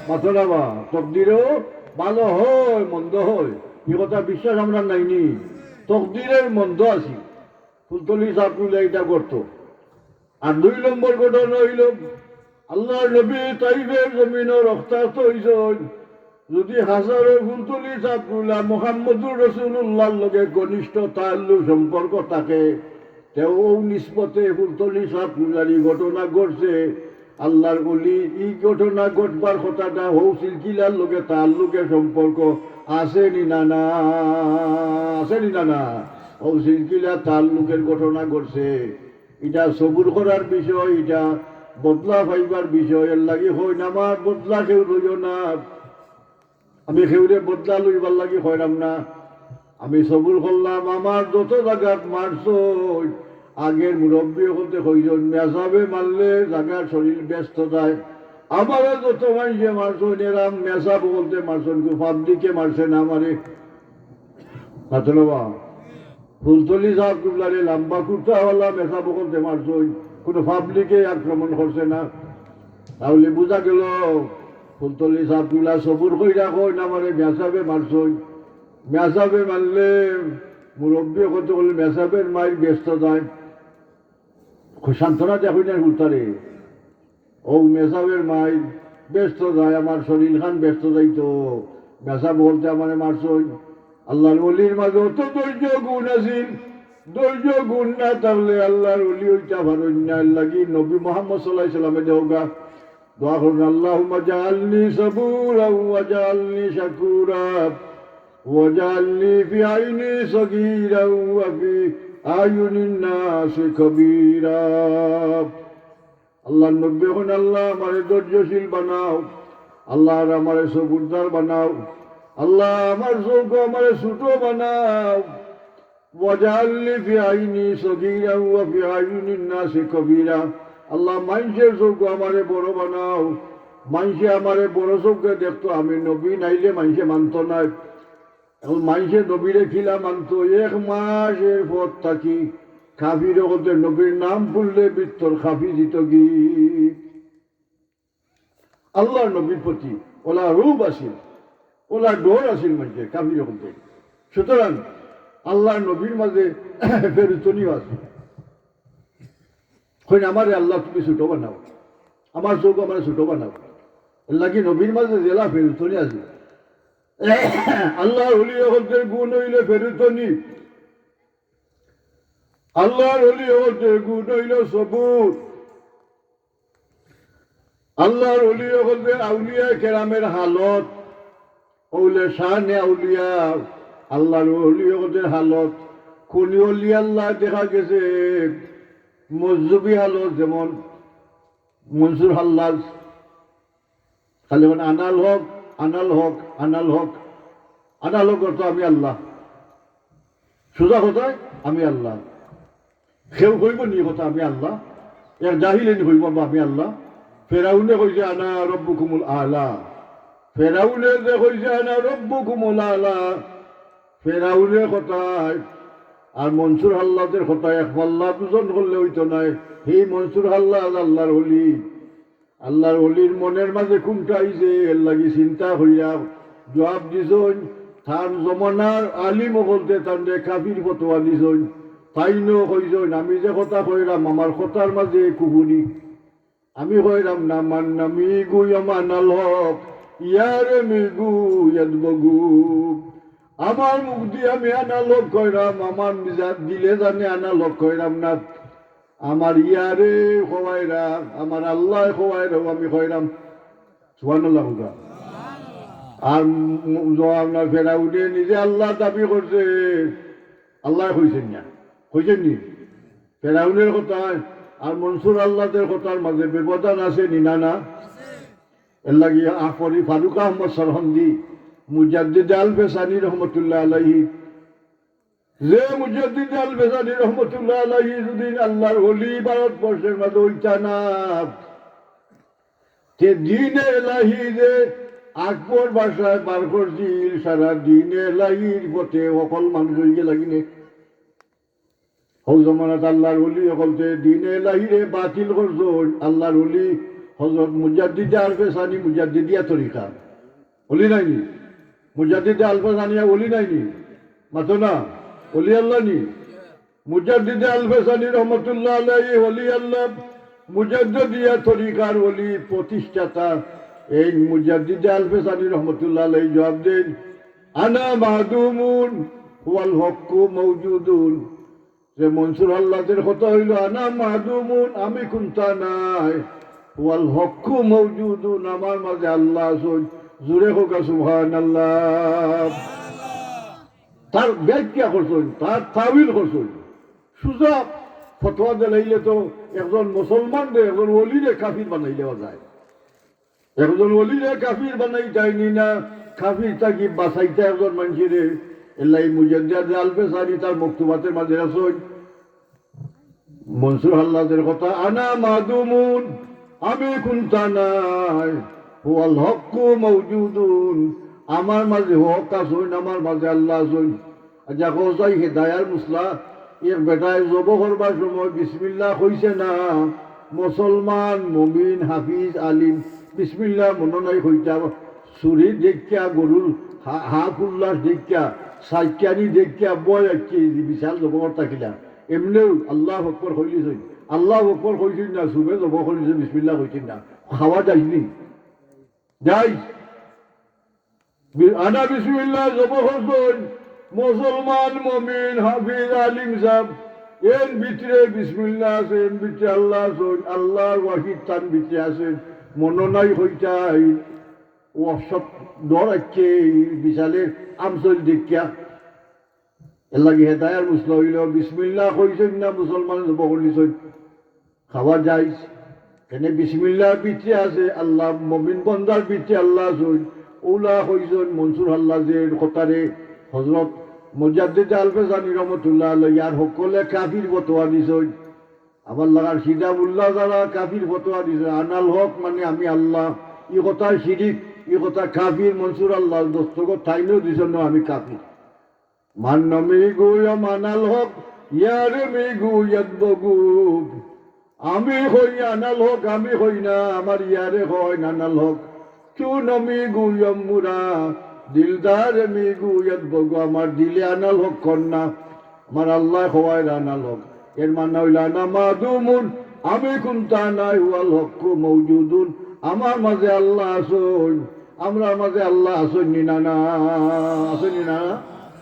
মাথা বা তকদিরও ভালো হয় মন্দ হয়, ই কথা বিশ্বাস আমরা নাইনি। তকদিরের মন্দ আছি, ফুলতলি সাহেবুল্লাহ এটা করত। আর 2 নম্বর ঘটনা হইল আল্লাহর নবী তাইফের জমিনও রক্তাক্ত হইছেন। যদি হাজারে ফুলতলি সাহেবুল্লাহ মুহাম্মদুর রাসূলুল্লাহর লগে ঘনিষ্ঠ তাল্লুক সম্পর্ক থাকে, তেও নিসবতে ফুলতলি সাহেবুল্লাহর ঘটনা ঘটছে। আল্লাহর ওলি এই ঘটনা ঘটবার কথাটা হৌ সিলসিলার লগে তাল্লুকের সম্পর্ক আছে নি না না, আছে নি না না, হৌ সিলসিলা তাল্লুকের ঘটনা ঘটছে। এটা সবুর করার বিষয়, এটা বদলা পাইবার বিষয়। এর লাগি হয় না আমার বদলা কেউ লইও না, আমি কেউরে বদলা লইবার লাগি হইলাম না। আমি সবুর করলাম। আমার যত জায়গাত মারছ আগের মুরব্বী হতে কইজন মেসাবে মারলে জায়গার শরীর ব্যস্ত যায়। আমারও যত মানুষে মারছেন এরাম মেসাব বলতে মারছেন, পাবলিকে মারছে না আমারে। বাবা ফুলতলি সাহেবুল্লাহরে লম্বা কুর্তাওয়ালা মেসাব বলতে মারছেন, কোনো পাবলিকে আক্রমণ করছে না। তাহলে বোঝা গেল ফুলতলি সাহেবুল্লাহ সবুর কইরা কই না মানে মেসাবে মারছই। মেসাবে মারলে মুরব্বী কত বলে মেসাবের মায়ের ব্যস্ত যায়, সান্ত্বনা দেখুন না উত্তরে। ও মেসাবের মায়ের ব্যস্ত যায়, আমার শরীর খান ব্যস্ত যাইতো, মেসাব বলতে আমার মারছই। আল্লাহর ওলির মাঝে অত ধৈর্য গুণ আছিল, ধৈর্য গুণ না থাকলে আল্লাহর ওলি ওইটা ভারণ না লাগি। নবী মোহাম্মদ সাল্লাল্লাহু আলাইহি ওয়াসাল্লামে দেওগা দোয়া করুন, আল্লাহুম্মা জাআলনি সাবুরা ওয়া জাআলনি শাকুরা ওয়া জাআলনি ফি আইনি সগীরা ওয়া ফি আয়ুনিন নাসি কবীরা। আল্লাহ নবী এখন আল্লাহ আমারে ধৈর্যশীল বানাও, আল্লাহ আমারে সবুরদার বানাও, আল্লাহ আমার চৌক আমারে ছোট বানাও। ওয়াজআলনি ফি আইনি সগীরা ওয়া ফি আয়ুনিন নাসি কবীরা। আল্লাহ মানুষের চৌক আমারে বড় বানাও, মানুষে আমারে বড় চৌকে দেখতো। আমি নবী নাইলে মানুষে মানত না, এখন মানুষে নবীরে খিলা মানত। 1 মাসের পথ থাকি খাফির হতে নবীর নাম পড়লে বৃত্তর খাফি দিত গি। আল্লাহর নবীর প্রতি ওলা রূপ আসিল, ওলা ডোর আসিল মানুষের কাফির হতে। সুতরাং আল্লাহর নবীর মাঝে ফেরুতনিও আছে। হইন আমারে আল্লাহ তুমি ছোট বানাও, আমার চোখ আমার ছোট বানাও, লাগি নবীর মাঝে জেলা ফেরুতনি আছে। আল্লাহর ওলি হতে গুণ হইলে ফেরুতনি, আল্লাহর ওলি হতে গুণ হইল সবুর। আল্লাহর ওলি হতে আউলিয়া কেরামের হালত হইলে শানে আউলিয়া। আল্লাহর ওলি হতে হালত কোন ওলি আল্লাহ দেখা গেছে মজজুবি হালত, যেমন মনসুর হাল্লাজ খালি আনাল হক আনাল হক আনাল হক আনাল হক অর্থ আমি আল্লাহ, সোজা কথায় আমি আল্লাহ। কেউ কইব নি কথা আমি আল্লাহ, এর জাহিলে নি কইব আমি আল্লাহ। ফেরাউনে কইছে আনা রব্বুকুমুল আলা, ফেরাউনে যে কইছে আনা রব্বুকুমুল আলা, ফেরাউনের কথায় আর মনসুর হাল্লাদের কথায় এক পাল্লা দুজন করলে হইতো নাই। সেই মনসুর হাল্লাদ আল্লাহর ওলি, আল্লাহর ওলির মনের মাঝে কোনটা আইছে এর লাগি চিন্তা হইয়া জবাব দিছন। তার জমানার আলিম বলতে তার কাফির ফতোয়া দিছন। তাইনও কইছন আমি যে কথা কইরাম আমার কথার মাঝে কুহুনি, আমি কইরাম না মান নামি গুই আমানাল হক ইয়ারে মিগু ইয়াদ বগু। আমার মুখ দিয়ে আমি আনালোক কইরাম, আমার মিজাত দিলে জানে আনালোক কইরাম না। আমার ইয়ারে খোয়াইরাম, আমার আল্লাহ খোয়াইরাম, আমি কইরাম সুবহানাল্লাহ। আর আপনার ফেরাউনে নিজে আল্লাহ দাবি করছে, আল্লাহ কইছেন না, কইছেন নি ফেরাউনের কথা আর মনসুর আল্লাহদের কথার মাঝে ব্যবধান আছে নি? না না। এর লাগি আফরি ফারুক আহমদ সরহন্দি মুজাদ্দিদ আল ফেসানি রহমতুল্লাহ আলাইহি, যে মুজাদ্দিদ আল ফেসানি রহমতুল্লাহ আলাইহি যদি আল্লাহর ওলি ভারতবর্ষের মাঝে ওইটা না তে দিনে এলাহি যে আকবর বাসায় বার করছিল, সারা দিনে এলাহির পথে অকল মানুষ হইতে লাগিনে হৌ জমানাত আল্লাহর ওলি অকলতে দিনে এলাহিরে বাতিল করছো। আল্লাহর ওলি হযরত মুজাদ্দিদ আল ফেসানি মুজাদ্দিদিয়া তরিকা ওলি নাইনি, মুজাদ্দিদ আল ফেসানিয়া ওলি নাইনি, মাতো না ওলি আল্লাহ নি। মুজাদ্দিদ আল ফেসানি রহমতুল্লাহ আলাইহি ওলি আল্লাহ, মুজাদ্দিদিয়া তরিকার ওলি প্রতিষ্ঠাতা। এই মুজাদ্দিদ আল ফেসানি রহমতুল্লাহ আলাইহি জবাব দেন, আনা মাহদুমুন ওয়াল হক্কু মওজুদুন। যে মনসুর আল্লাহদের কথা হইল আনা মাহদুমুন, আমি কুন্তা নাই, ওয়াল হক্কু মওজুদুন, আমার মাঝে আল্লাহ আছেন। জুড়ে হোক সুবহানাল্লাহ। তার ব্যাখ্যা করছেন, তার তাবিল করছেন। সুজা ফতোয়া দিলাইলে তো একজন মুসলমানদের একজন ওলিরে কাফির বানাই দেওয়া যায়, একজন ওলিরে কাফির বানাই যায়নি না, কাফির তাকে বাঁচাইতে একজন মানুষের। এলাই মুজাদ্দিদ আল ফেসানি তার মকতুবাতের মাঝে আছেন মনসুর আল্লাহদের কথা, আনা মাদুমুন, আমি কুন্তা নাই, ওয়াল হক্কু মওজুদুন, আমার মাঝে হক আছেন, আমার মাঝে আল্লাহ আছেন। আচ্ছা কোথায় হেদায়ার মুসলা এর বেটায় জব করবার সময় বিসমিল্লাহ কইছে না? মুসলমান মুমিন হাফিজ আলিম বিসমিল্লাহ মনে নাই কইতা, চুরি দেখিয়া গরুর হাফ উল্লাস দেখিয়া সাইকানি দেখিয়া বয় আঁকি বিশাল জবর থাকিলা এমনিও আল্লাহ আকবর কইলিছেন, আল্লাহ আকবর কইছেন না, চুবে জব করিছে বিসমিল্লাহ কইছেন না, খাওয়া যায়নি যাই আনা বিসমিল্লাহ জব করছেন মুসলমান মুমিন হাফিজ আলিম সাহেব। এর ভিতরে বিসমিল্লাহ আছে, এর ভিতরে আল্লাহ আছেন, আল্লাহর ওয়াহিদ তান ভিতরে আছেন, মনে নাই হইতাই ও সব ডর আছে বিশালের আমসল দেখিয়া। এর লাগে হেদায়ার মুসলা হইল বিসমিল্লাহ কইছেন না, মুসলমান জব করলিছেন, খাওয়া যায় কেন? বিসমিল্লাহ ভিতরে আছে আল্লাহ, মুমিন বন্দার ভিতরে আল্লাহ আছেন। ওলা কইছেন মনসুর আল্লাহদের কথারে হযরত মুজাদ্দিদ আল ফেসানি রহমতুল্লাহ আলাইহি আর সকলে কাফির ফতোয়া দিছেন। আমার লাগার সিদাবুল্লাহ যারা কাফির ফতোয়া দিছে, আনাল হক মানে আমি আল্লাহ, ই কথা শিরিক, ই কথা কাফির। মনসুর আল্লাহ দস্তখত ঠাইলেও দিছেন না আমি কাফির। মান নমি গুয়া মানাল হক ইয়ারে মি গুয়াত বগুব, আমি হই আনাল হক, আমি হই না, আমার ইয়ারে হয় নানাল হক। চু নমি গুয়ম মুরা দিলদার মি গুয়াত বগু, আমার দিলে আনাল হক কন্যা, আমার আল্লাহ হওয়ায় আনাল হক। এর মানে হইল আনা মাদুমুন, আমি কুন্তা নাই, ওয়াল হক্কু মওজুদুন, আমার মাঝে আল্লাহ আসুন, আমরা মাঝে আল্লাহ আসুন নি না না, আসুন নি না।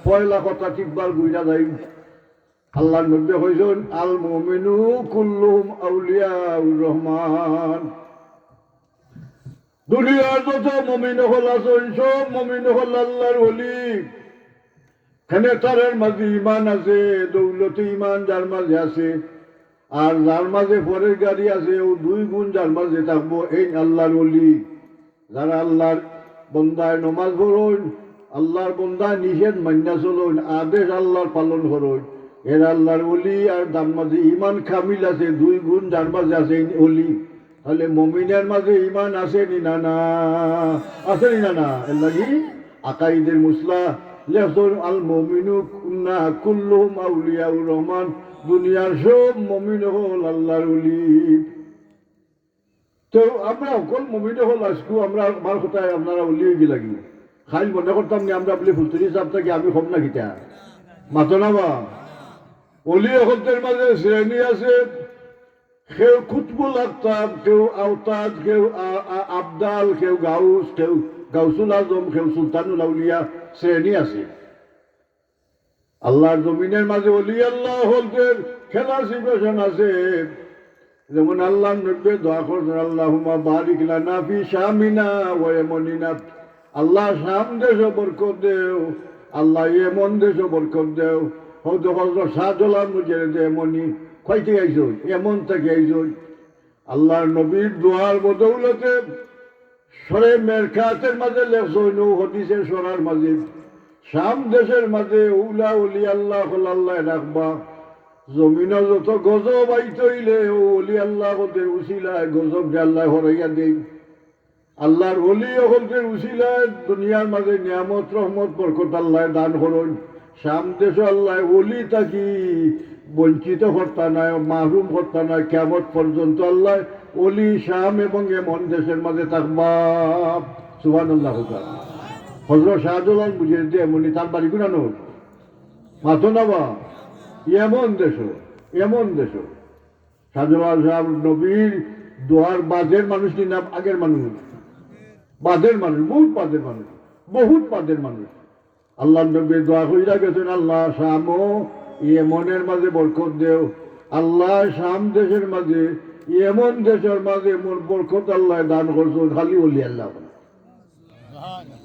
পয়লা কথা ঠিকবার গুইরা যাই। আল্লাহ নবী হইছেন আল মুমিনু কুল্লুহুম আউলিয়াউর রহমান। দুনিয়ার যত মুমিন হল আছেন সব মুমিন হল আল্লাহর ওলি। এখানে তারের মাঝে ইমান আছে, দৌলতে ইমান যার মাঝে আছে, আর যার মাঝে পরের গাড়ি আছে ও দুই গুণ যার মাঝে থাকবো, এই আল্লাহর ওলি। যারা আল্লাহর বন্দায় নমাজ পড়ুন, আল্লাহর বন্দায় নিষেধ মান্না চলুন, আদেশ আল্লাহর পালন করুন, এর আল্লাহর ওলি। আর তার মাঝে ইমান কামিল আছে, দুই গুণ যার মাঝে আছে ওলি। তাহলে মমিনের মাঝে ইমান আছে নি না না, আছে নি না না। এর লাগি আকাইদের মুসলা লেখছেন আল মমিনু কুন্না কুল্লুহুম আউলিয়াউর রহমান, দুনিয়ার সব মমিন হল আল্লাহর ওলি। তো আমরা সকল মমিন হল আজকু আমরা আমার কথায় আপনারা ওলি হয়ে লাগি খাইল মনে করতাম নি আমরা বলে ফুলতুরি সাহেব থাকি আমি কম না গীতা মাতো না বা অলি হকদের মাঝে শ্রেণী আছে। কেউ কুতবুল আকতাব, কেউ আওতাদ, কেউ আবদাল, কেউ গাউস, কেউ গাউসুল আজম, কেউ সুলতানুল আউলিয়া, শ্রেণী আছে। আল্লাহর জমিনের মাঝে অলি আল্লাহ হলদের খেলার সিচুয়েশন আছে। যেমন আল্লাহ নব্বে দোয়া করছেন আল্লাহুম্মা বারিক লানা ফি শামিনা ওয়া ইয়ামানিনা, আল্লাহ শাম দেশ বরকত দেও, আল্লাহ এমন দেশ বরকত দেও। হয়তো হজরত শাহজালাল মুজের এমনই কয়টি আইস, এমন থেকে আইস। আল্লাহর নবীর দোয়ার বদৌলতে সরে মেরকাতের মাঝে লেখছইন, হদিসের সরার মাঝে শাম দেশের মাঝে উলা উলি আল্লাহ আল্লাহ রাখবা। জমিনে যত গজব আইতইলে ও অলি আল্লাহ হদের উসিলায় গজব যে আল্লাহ হরাইয়া দেই। আল্লাহর অলি হলদের উসিলায় দুনিয়ার মাঝে নিয়ামত রহমত বরকত আল্লাহ দান করুন। শাম দেশ আল্লাহ অলি থাকি বঞ্চিত কর্তা নাই, মাহরুম কর্তা নাই, কিয়ামত পর্যন্ত আল্লাহ অলি শাম এবং এমন দেশের মাঝে থাকবা। সুবহানাল্লাহ। হযরত শাহজালাল বুঝে দিয়ে এমনি তার বাড়ি গুনানো মাথো নাবা এমন দেশ, এমন দেশ। শাহজালাল সাহেব নবীর দোয়ার বাদের মানুষ কি না আগের মানুষ? বাদের মানুষ, বহুত বাদের মানুষ, বহুত বাদের মানুষ। আল্লাহ নবীর দোয়া কইরা গেছেন, আল্লাহ শামও এমনের মাঝে বরকত দেও। আল্লাহ শাম দেশের মাঝে এমন দেশের মাঝে এমন বরকত আল্লাহ দান করছো। খালি বলি আল্লাহ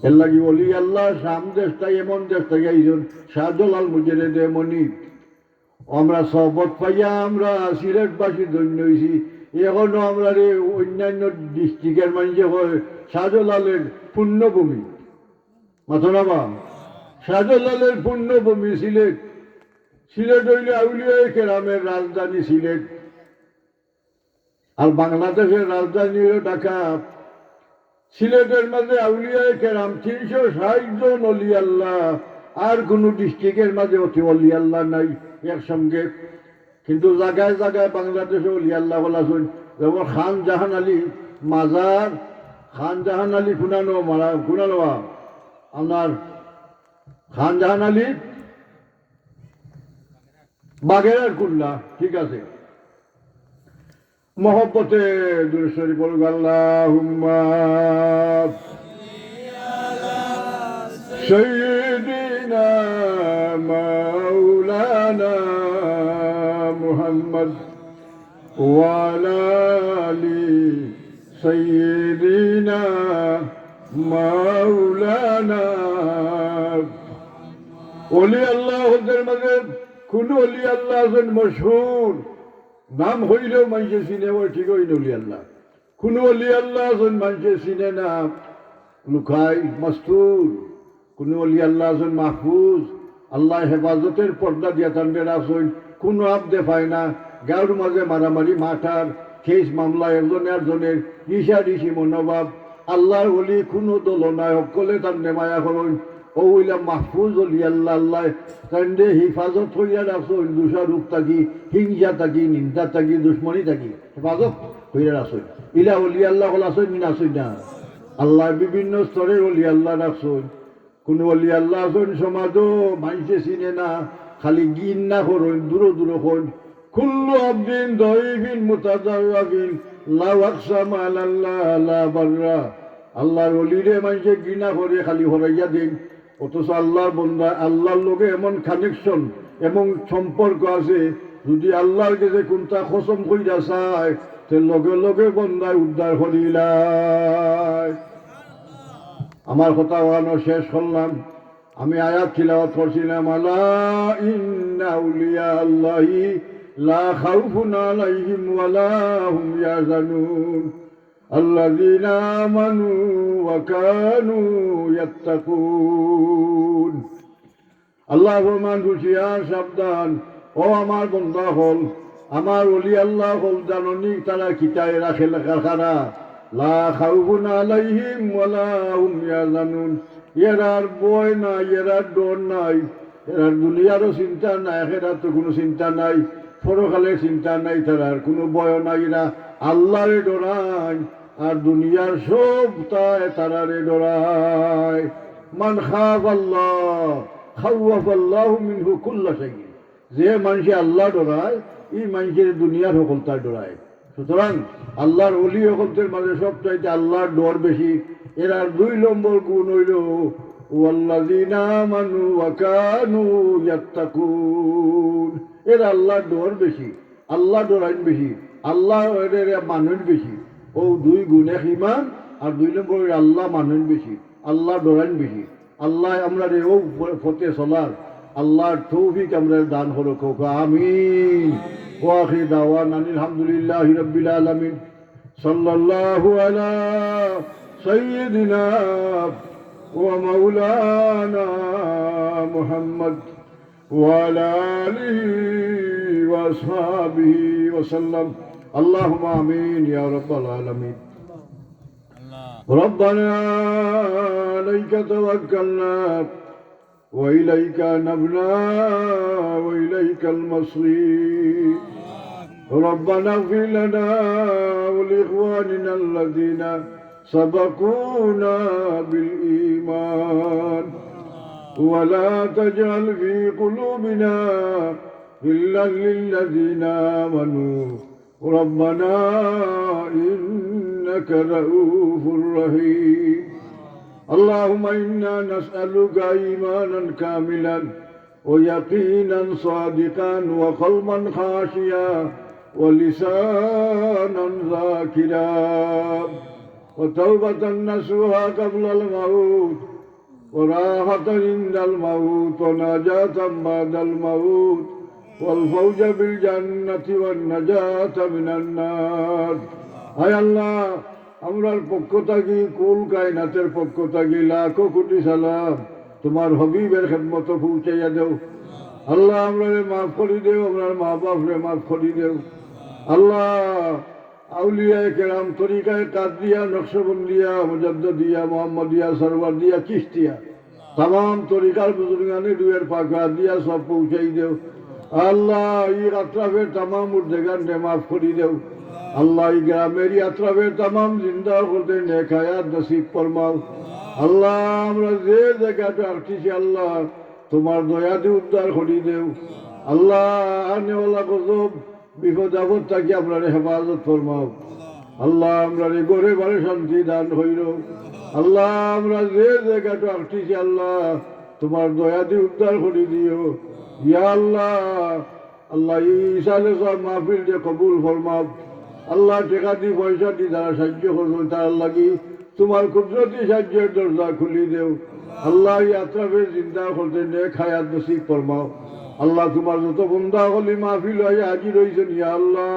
এর লাগি বলি আল্লাহ শাম দেশটা এমন দেশটা গাইছেন শাহজালাল মুজের এমনই। আমরা সহবত পাইয়া আমরা সিলেটবাসী ধন্য হয়েছি। এখনো আমরা অন্যান্য ডিস্ট্রিক্টের মানুষে হয় শাহজালালের পুণ্যভূমি। মাথো নাবা শাহজালালের পুণ্যভূমি সিলেট। সিলেট হইলে আউলিয়া কেরামের রাজধানী সিলেট, আর বাংলাদেশের রাজধানী হল ঢাকা। সিলেটের মাঝে আউলিয়া কেরাম 360 জন অলি আল্লাহ, আর কোন ডিস্ট্রিক্টের মাঝে অতি অলি আল্লাহ নাই একসঙ্গে। কিন্তু জায়গায় জায়গায় বাংলাদেশে অলি আল্লাহ বলাছেন, যেমন খান জাহান আলী মাজার। খান জাহান আলী খুনানো মারা খুনানো আপনার খান জাহান আলী বাগেরার কুল্লা, ঠিক আছে। মহব্বতে দুরূদ পড়ব আল্লাহুম্মা সাইয়্যিদিনা মাওলানা মুহাম্মদ ওয়া আলা আলি সাইয়্যিদিনা মাওলানা। ওলি আল্লাহ হদের মাঝে কোন অলি আল্লাহ আছেন মশহুর, নাম হইলেও মানুষে চিনে, ওই ঠিক হইল অলি আল্লাহ। কোন অলি আল্লাহ আছেন মানুষে চিনে না, লুকাই মস্তুর। কোন অলি আল্লাহ আছেন মাহফুজ, আল্লাহ হেফাজতের পর্দা দিয়া তান্ডের আসেন, কোনো আবদে পায় না। গাঁর মাঝে মারামারি মাঠার কেস মামলা একজনের ঋষা ঋষি মনোভাব। আল্লাহর অলি কোনো দলনায় সকলে তার নেমায়া করেন। ওইলা মাহফুজ অলি আল্লাহ আল্লাহ তান্ডে হিফাজত হইয়া রাখছেন দুষা রূপ থাকি, হিংসা থাকি, নিন্দা থাকি, দুশ্মনী থাকি হেফাজত হইয়া রাখছেন। ইলা অলি আল্লাহ হল আসেন না আসেন না? আল্লাহ বিভিন্ন স্তরের অলি আল্লাহ রাখছেন। কোন অলি আল্লাহ আছেন সমাজও মানুষে চিনে না, খালি গিন না করেন, দূর দূর হন। কুল্লু আবদিন দয়বিন মুতাদাওয়াবিন লা আকসামা আলাল্লাহ লা বাররা। আল্লাহর অলিরে মানুষে ঘৃণা করে খালি হরাইয়া দিন, অথচ আল্লাহর বন্দা আল্লাহর লোকে এমন কানেকশন এমন সম্পর্ক আছে, যদি আল্লাহর কাছে কোনটা কসম কইরা চায় তে লগে লগে বন্দায় উদ্ধার করিলায়। আমার কথা ওয়ানো শেষ করলাম। আমি আয়াত তিলাওয়াত করছিলাম, আলা ইন্না আউলিয়া আল্লাহি লা খাউফুন আলাইহিম ওয়া লা হুম ইয়াহজানুন আল্লাযীনা আমানু ওয়া কানু ইয়াত্তাকুন। আল্লাহ ফরমান, হুঁশিয়ার সাবধান ও আমার বন্দা হল, আমার ওলি আল্লাহ হল, জাননি তারা কিতায় রাখে লেখাখানা। লা খাউফুন আলাইহিম ওয়া লা হুম ইয়াহজানুন। এরার ভয় নাই, এরার ডর নাই, এরার দুনিয়ারও চিন্তা নাই, আখিরাতের কোনো চিন্তা নাই, পরকালের চিন্তা নাই, তারার কোনো ভয় নাই। এরা আল্লাহরে ডরায় আর দুনিয়ার সব তারারে ডরায়। মান খাফ আল্লাহ খাওয়াফ আল্লাহু মিনহু কুল্লা শাই। যে মানুষে আল্লাহ ডরায় এই মানুষের দুনিয়ার সকলতা ডরায়। সুতরাং আল্লাহর অলি সকলদের মাঝে সবচাইতে আল্লাহর ডর বেশি। এরার 2 নম্বর গুণ হইল ওয়াল্লাযীনা আমানু ওয়া কানু ইয়াত্তাকুন। এরা আল্লাহর ডর বেশি, আল্লাহ ডরাইন বেশি, আল্লাহ মানুষ বেশি। ও 2 গুণ, এক ইমান আর 2 নম্বর আল্লাহ মানুষ বেশি। আল্লাহ ডরাইন বেশি আল্লাহ আমরা রে ও ফতে চলার আল্লাহর তৌফিক আমরা দান হলো কোক আমিন ওয়া আখির দাওয়ানা আলহামদুলিল্লাহি রাব্বিল আলামিন সাল্লাল্লাহু আলা সাইয়্যিদিনা ওয়া মাওলানা মুহাম্মদ ওয়া আলা আলিহি ওয়া আসহাবিহি ওয়া সাল্লাম আল্লাহুম্মা আমিন ইয়া রাব্বাল আলামিন ربنا عليك توكلنا وإليك نبنا وإليك المصير ربنا اغفر لنا ولإخواننا الذين سبقونا بالإيمان ولا تجعل في قلوبنا غلا للذين آمنوا ربنا إنك رؤوف رحيم اللهم إنا نسألك إيمانا كاملا ويقينا صادقا وقلبا خاشيا ولسانا ذاكرا وتوبة نصوحا قبل الموت وراحة عند الموت ونجاة بعد الموت والفوز بالجنة والنجاة من النار আয় আল্লাহ আমরার পক্ষ থাকি কুল কায়নাতের পক্ষ থাকি লাখো কোটি সালাম তোমার হবিবের খেদমত পৌঁছাইয়া দেও আল্লাহ আমরারে মাফ করি দেও আমরার মা বাপরে মাফ করি দেও আল্লাহ আউলিয়ায়ে কেরাম তরিকায় কাদরিয়া নকশবন্দিয়া মুজাদ্দিদিয়া মোহাম্মদিয়া সরওয়ারদিয়া চিশতিয়া तमाम तरीकार बुजुर्गाने दुएर पाका दिया सब पहुँचाई देव अल्लाह ये अतराफे तमाम उर्देगान ने माफ करी देव अल्लाह ये ग्रामेरी अतराफे तमाम जिंदा करते नेकायात नसीब फरमाओ अल्लाह আমরা যে জায়গাটা আসছি আল্লাহ তোমার দয়া দিয়ে উদ্ধার করি দেও আল্লাহ আনেওয়ালা গজব বিপদ আপদ থাকি আমরা হেফাজত ফরমাও আল্লাহ আমরা ঘরে ঘরে শান্তি দান হইল আল্লাহ আমরা যে জায়গাটা আসছি আল্লাহ তোমার দয়া দিয়ে উদ্ধার করে দিও ইয়া আল্লাহ আল্লাহ ইসালে সব মাহফিল যে কবুল ফরমাও আল্লাহ টেকা দি পয়সা দি যারা সাহায্য করবেন তার লাগি তোমার কুদরতি সাহায্যের দরজা খুলি দেও আল্লাহ ইয়াত্রাফে জিন্দা করতে নেক হায়াত নসিব ফরমাও আল্লাহ তোমার যত বন্দা হলি মাহফিল হয়ে হাজির হয়েছেন ইয়া আল্লাহ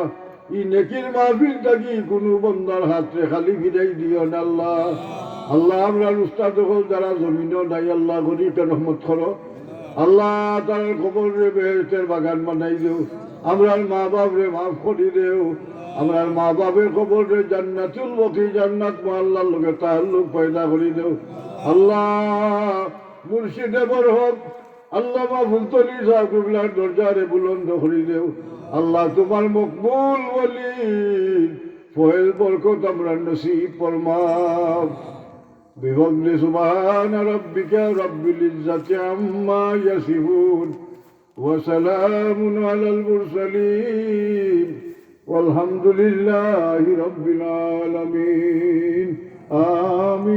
ই নেকির মাহফিল থাকি কোনো বন্দার হাতে খালি ফিরাই দিও না আল্লাহ আল্লাহ আমরা উস্তাদ যারা জমিনও নাই আল্লাহ গরিব রহমত করো আল্লাহ তার খবর রে বেহেশতের বাগান বানাই দেও আমরার মা বাপ রে মাফ করি দেও আমরার মা বাপের খবর রে জান্নাতুল বকি জান্নাত মহল্লার লোকে তাল্লুক পয়দা করি দেও আল্লাহ মুর্শিদে বরহক আল্লাহ মাহফুজতলি সাহেব কিবলার দরজারে বুলন্দ করি দেও আল্লাহ তোমার মকবুল বলি ফয়েজ বরকত আমরা নসিব ফরমাও بفضل سبحان ربك رب العزة عما يصفون وسلام على المرسلين والحمد لله رب العالمين آمين